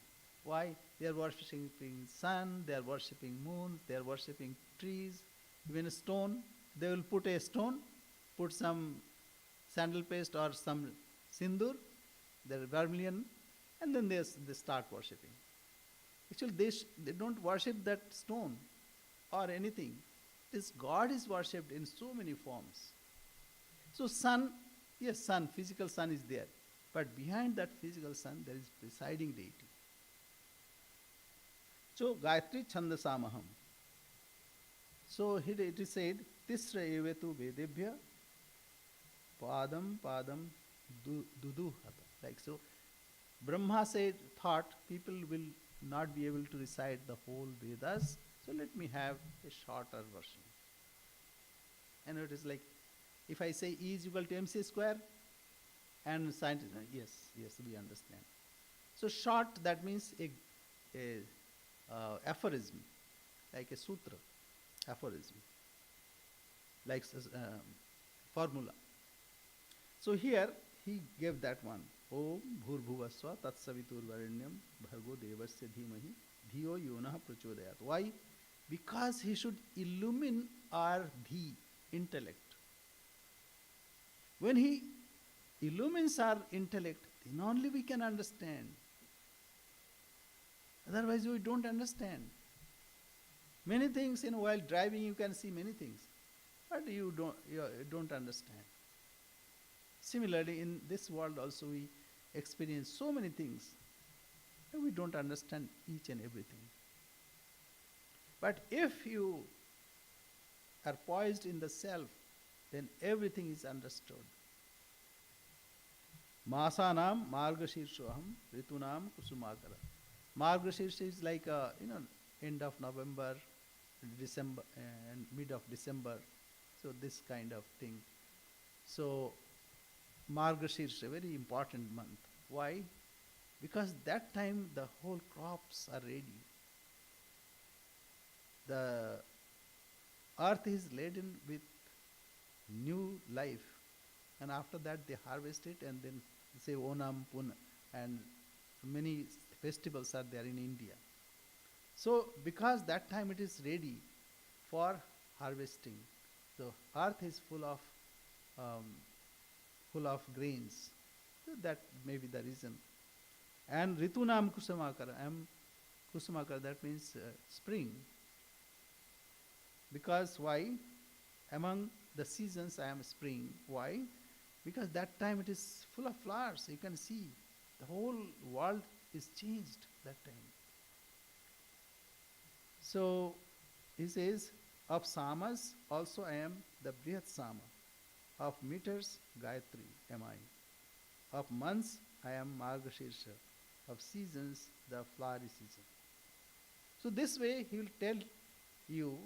Speaker 1: Why? They are worshipping sun, they are worshipping moon, they are worshipping trees, even a stone. They will put a stone, put some sandal paste or some sindur, their vermilion, and then they start worshipping. Actually, they don't worship that stone or anything. This God is worshipped in so many forms. So sun, yes, sun, physical sun is there. But behind that physical sun, there is presiding deity. So Gayatri Chandasamaham. So here it is said, Tisra evetu vedebhya padam duduhata. Like so, Brahma thought people will not be able to recite the whole Vedas, so let me have a shorter version. And it is like, if I say E is equal to MC square, and scientists, yes, we understand. So short, that means a aphorism, like a sutra, aphorism, like formula. So here he gave that one. Om bhurbhuvasva tatsavitur varenyam bhargo devasya dhimahi dhiyo yonah prachodayat. Why? Because he should illumine our intellect. When he illumines our intellect, then only we can understand. Otherwise we don't understand. Many things, while driving you can see many things, but you don't understand. Similarly, in this world also we experience so many things, and we don't understand each and everything. But if you are poised in the self, then everything is understood. Masanam margashirshoham ritunam kusumakara. Margashirsha is like end of November, December, and mid of December. So this kind of thing. So Margashirsha, a very important month. Why? Because that time the whole crops are ready. The earth is laden with new life, and after that they harvest it, and then say Onam, Puna, and many festivals are there in India. So because that time it is ready for harvesting, the earth is full of grains. So that may be the reason. And Ritunam Kusumakara, Kusumakara, that means spring. Because why? Among the seasons I am spring. Why? Because that time it is full of flowers. You can see the whole world is changed that time. So he says, of Samas also I am the Brihat Sama. Of meters, Gayatri am I. Of months, I am Margashirsha. Of seasons, the flowery season. So this way he will tell you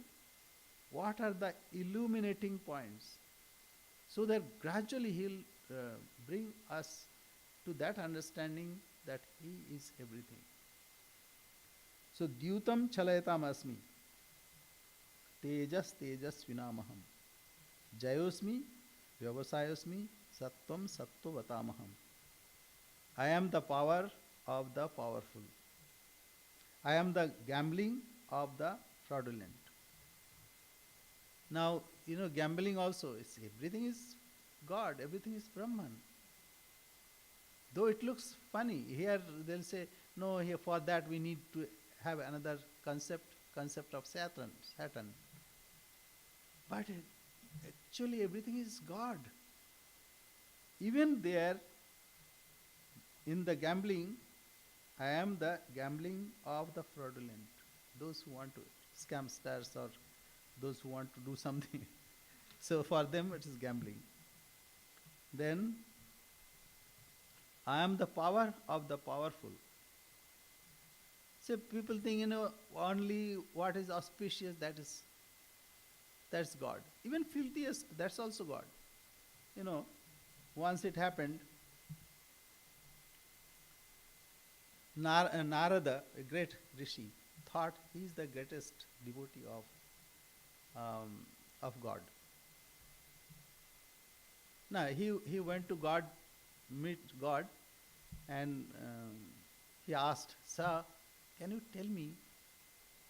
Speaker 1: what are the illuminating points, so that gradually he'll bring us to that understanding that he is everything. So Dyutam Chalayatam Asmi, Tejas Tejas Vinamaham, Jayosmi, Vyavasayosmi, Sattvam Sattva Vatamaham. I am the power of the powerful. I am the gambling of the fraudulent. Now, gambling also, everything is God, everything is Brahman. Though it looks funny, here they'll say, no, here for that we need to have another concept of Saturn. But actually everything is God. Even there, in the gambling, I am the gambling of the fraudulent. Those who want to scamsters or those who want to do something. So for them it is gambling. Then I am the power of the powerful. So people think, only what is auspicious, that's God. Even filthiest, that's also God. Once it happened, Narada, a great rishi, thought he is the greatest devotee of God. Now he went to God, meet God, and he asked, Sir, can you tell me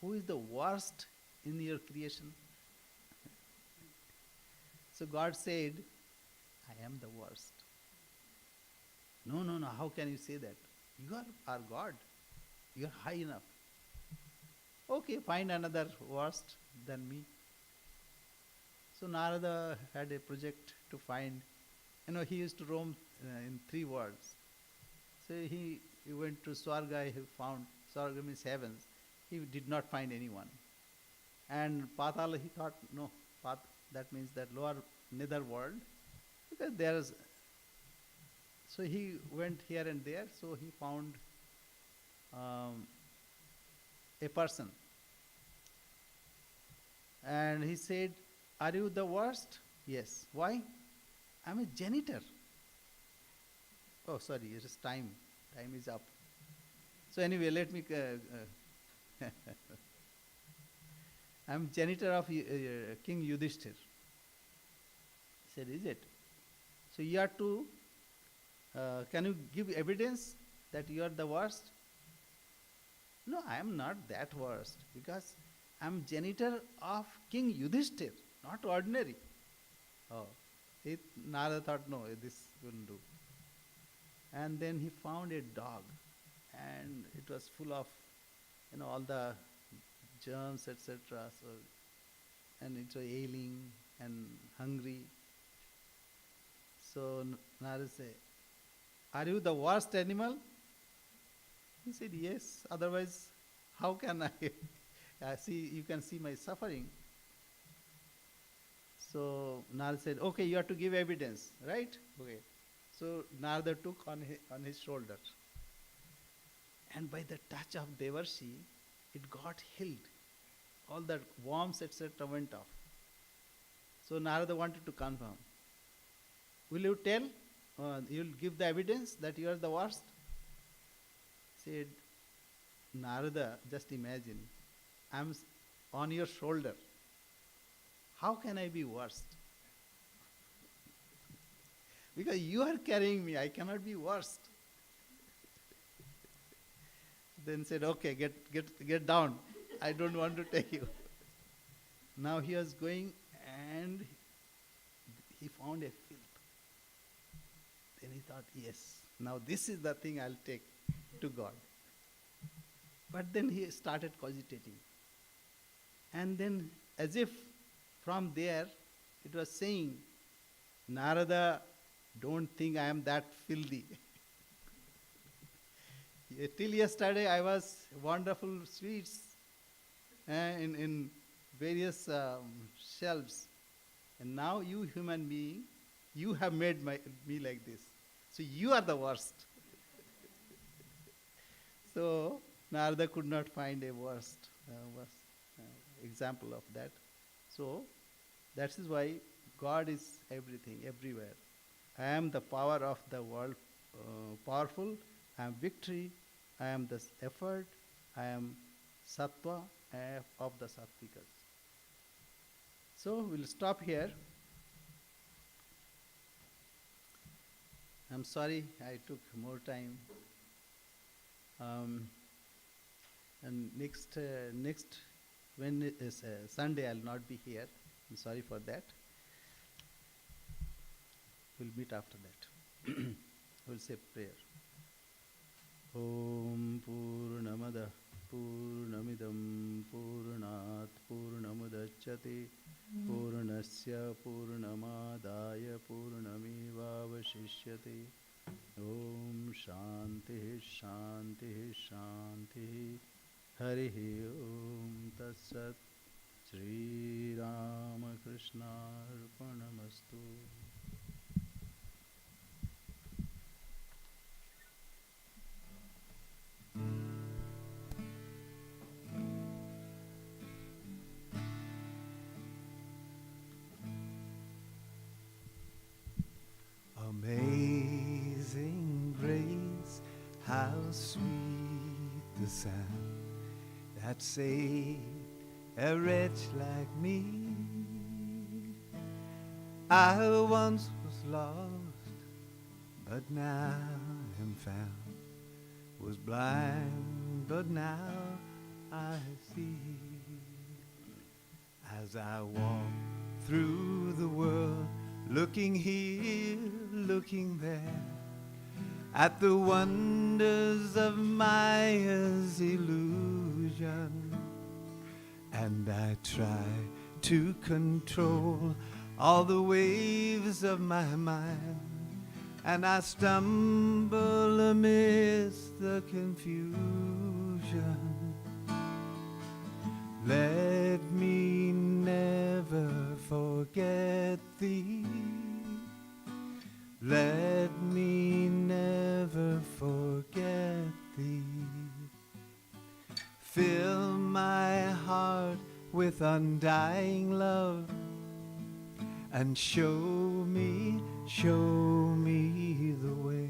Speaker 1: who is the worst in your creation? So God said, I am the worst. No, how can you say that? You are our God. You are high enough. Okay, find another worst than me. So Narada had a project to find. He used to roam in 3 worlds. So he went to Swarga, he found, Swarga means heavens. He did not find anyone. And Patala, he thought, no, that means that lower nether world, because there is. So he went here and there, so he found a person. And he said, are you the worst? Yes. Why? I'm a janitor. Oh, sorry, it is time. Time is up. So anyway, let me... I'm janitor of King Yudhishthir. He said, is it? So you have to... can you give evidence that you are the worst? No, I am not that worst, because I am janitor of King Yudhishthir, not ordinary. Oh, Narada thought, no, this wouldn't do. And then he found a dog, and it was full of, all the germs, etc. So, and it was ailing and hungry. So Narada said, are you the worst animal? He said, yes, otherwise how can I see, you can see my suffering. So Narada said, okay, you have to give evidence, right? Okay. So Narada took on his shoulder. And by the touch of Devarshi, it got healed. All the worms, etc. went off. So Narada wanted to confirm. Will you tell? You'll give the evidence that you are the worst? Said, Narada, just imagine, I'm on your shoulder. How can I be worst? Because you are carrying me, I cannot be worst. Then said, okay, get down. I don't want to take you. Now he was going and he found a filth. Then he thought, yes, now this is the thing I'll take to God. But then he started cogitating. And then as if from there it was saying, Narada, don't think I am that filthy. Till yesterday I was wonderful sweets in various shelves. And now you human being, you have made me like this. So you are the worst. So Narada could not find a worst. example of that. So that is why God is everything, everywhere. I am the power of the world, powerful. I am victory. I am the effort. I am sattva of the sattvikas. So we'll stop here. I'm sorry I took more time. And next when is Sunday, I'll not be here. I'm sorry for that. We'll meet after that. We'll say prayer. Om Purnamada Purnamidam Purnat Purnamudachyate Purnasya Purnamadaya Purnamevavashishyate. Om Shanti Shanti Shanti. Hari Om Tatsat. Sri Ramakrishna Arpanamastu.
Speaker 3: Amazing grace, how sweet the sound that saved a wretch like me. I once was lost, but now am found. Was blind, but now I see. As I walk through the world, looking here, looking there, at the wonders of Maya's illusion, and I try to control all the waves of my mind, and I stumble amidst the confusion. Let me never forget thee. Let me never forget thee. Fill my heart with undying love, and show me the way.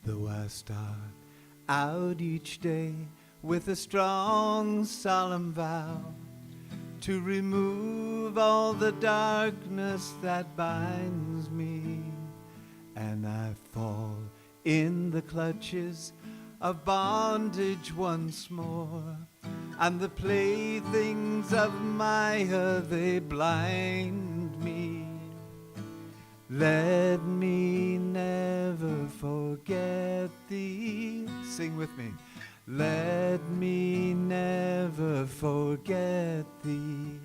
Speaker 3: Though I start out each day with a strong, solemn vow to remove all the darkness that binds me, and I fall in the clutches of bondage once more, and the playthings of Maya, they blind me. Let me never forget thee. Sing with me. Let me never forget thee.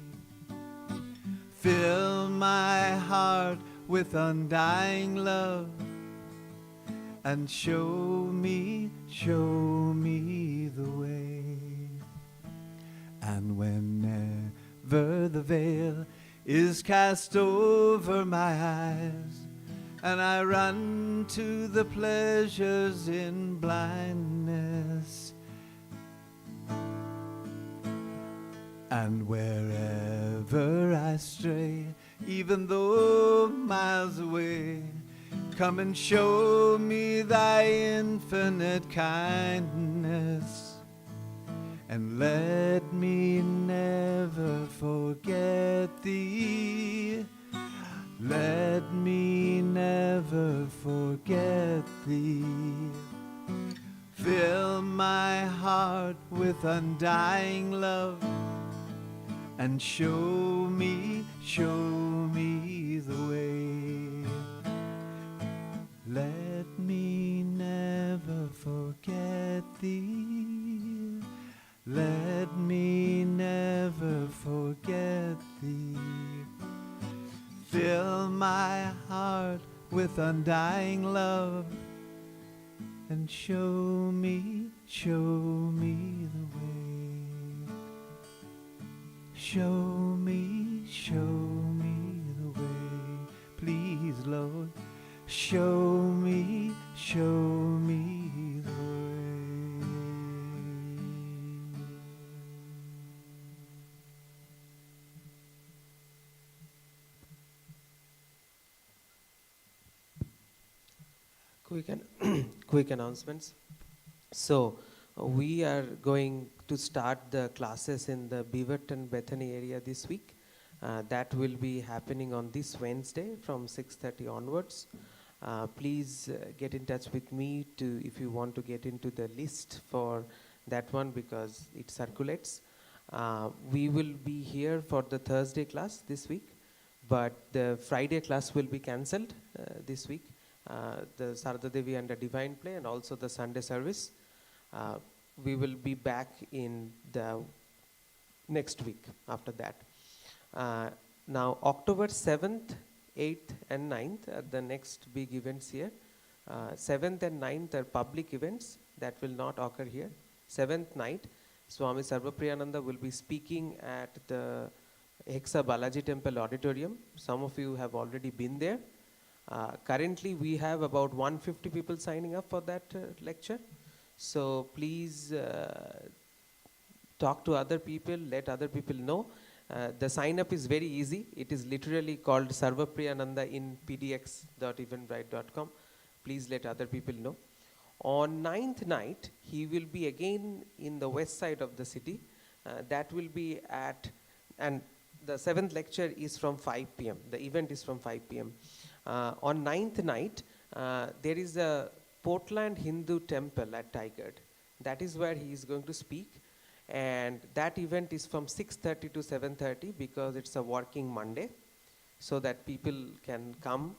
Speaker 3: Fill my heart with undying love, and show me the way. And whenever the veil is cast over my eyes, and I run to the pleasures in blindness, and wherever I stray, even though miles away, come and show me thy infinite kindness, and let me never forget thee. Let me never forget thee. Fill my heart with undying love, and show me the way. Let me never forget thee. Let me never forget thee. Fill my heart with undying love, and show me the way. Show me the way. Please, Lord, show me the way.
Speaker 4: quick announcements. So we are going to start the classes in the Beaverton Bethany area this week. That will be happening on this Wednesday from 6:30 onwards. Please get in touch with me if you want to get into the list for that one, because it circulates. We will be here for the Thursday class this week, but the Friday class will be cancelled this week. The Sarada Devi and the Divine Play, and also the Sunday service. We will be back in the next week after that. Now, October 7th, 8th and 9th are the next big events here. 7th and 9th are public events that will not occur here. 7th night, Swami Sarvapriyananda will be speaking at the Hexa Balaji Temple Auditorium. Some of you have already been there. Currently, we have about 150 people signing up for that lecture. So please talk to other people, let other people know. The sign up is very easy. It is literally called Sarvapriyananda in pdx.eventbrite.com. Please let other people know. On 9th night, he will be again in the west side of the city. That will be at, and the 7th lecture is from 5 p.m. The event is from 5 p.m. On 9th night, there is a Portland Hindu temple at Tigard. That is where he is going to speak. And that event is from 6:30 to 7:30, because it's a working Monday, so that people can come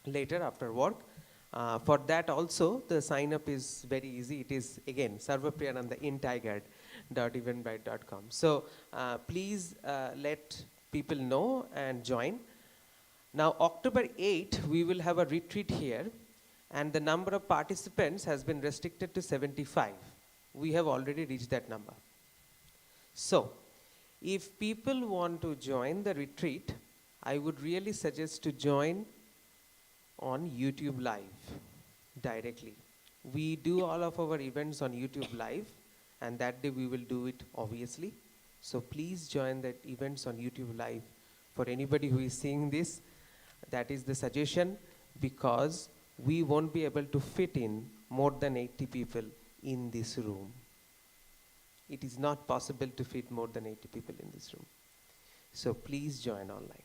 Speaker 4: later after work. For that also, the sign up is very easy. It is again Sarvapriyananda in tigard.eventbrite.com. So please let people know and join. Now, October 8, we will have a retreat here, and the number of participants has been restricted to 75. We have already reached that number. So, if people want to join the retreat, I would really suggest to join on YouTube Live directly. We do all of our events on YouTube Live, and that day we will do it obviously. So please join the events on YouTube Live. For anybody who is seeing this, that is the suggestion, because we won't be able to fit in more than 80 people in this room. It is not possible to fit more than 80 people in this room. So please join online.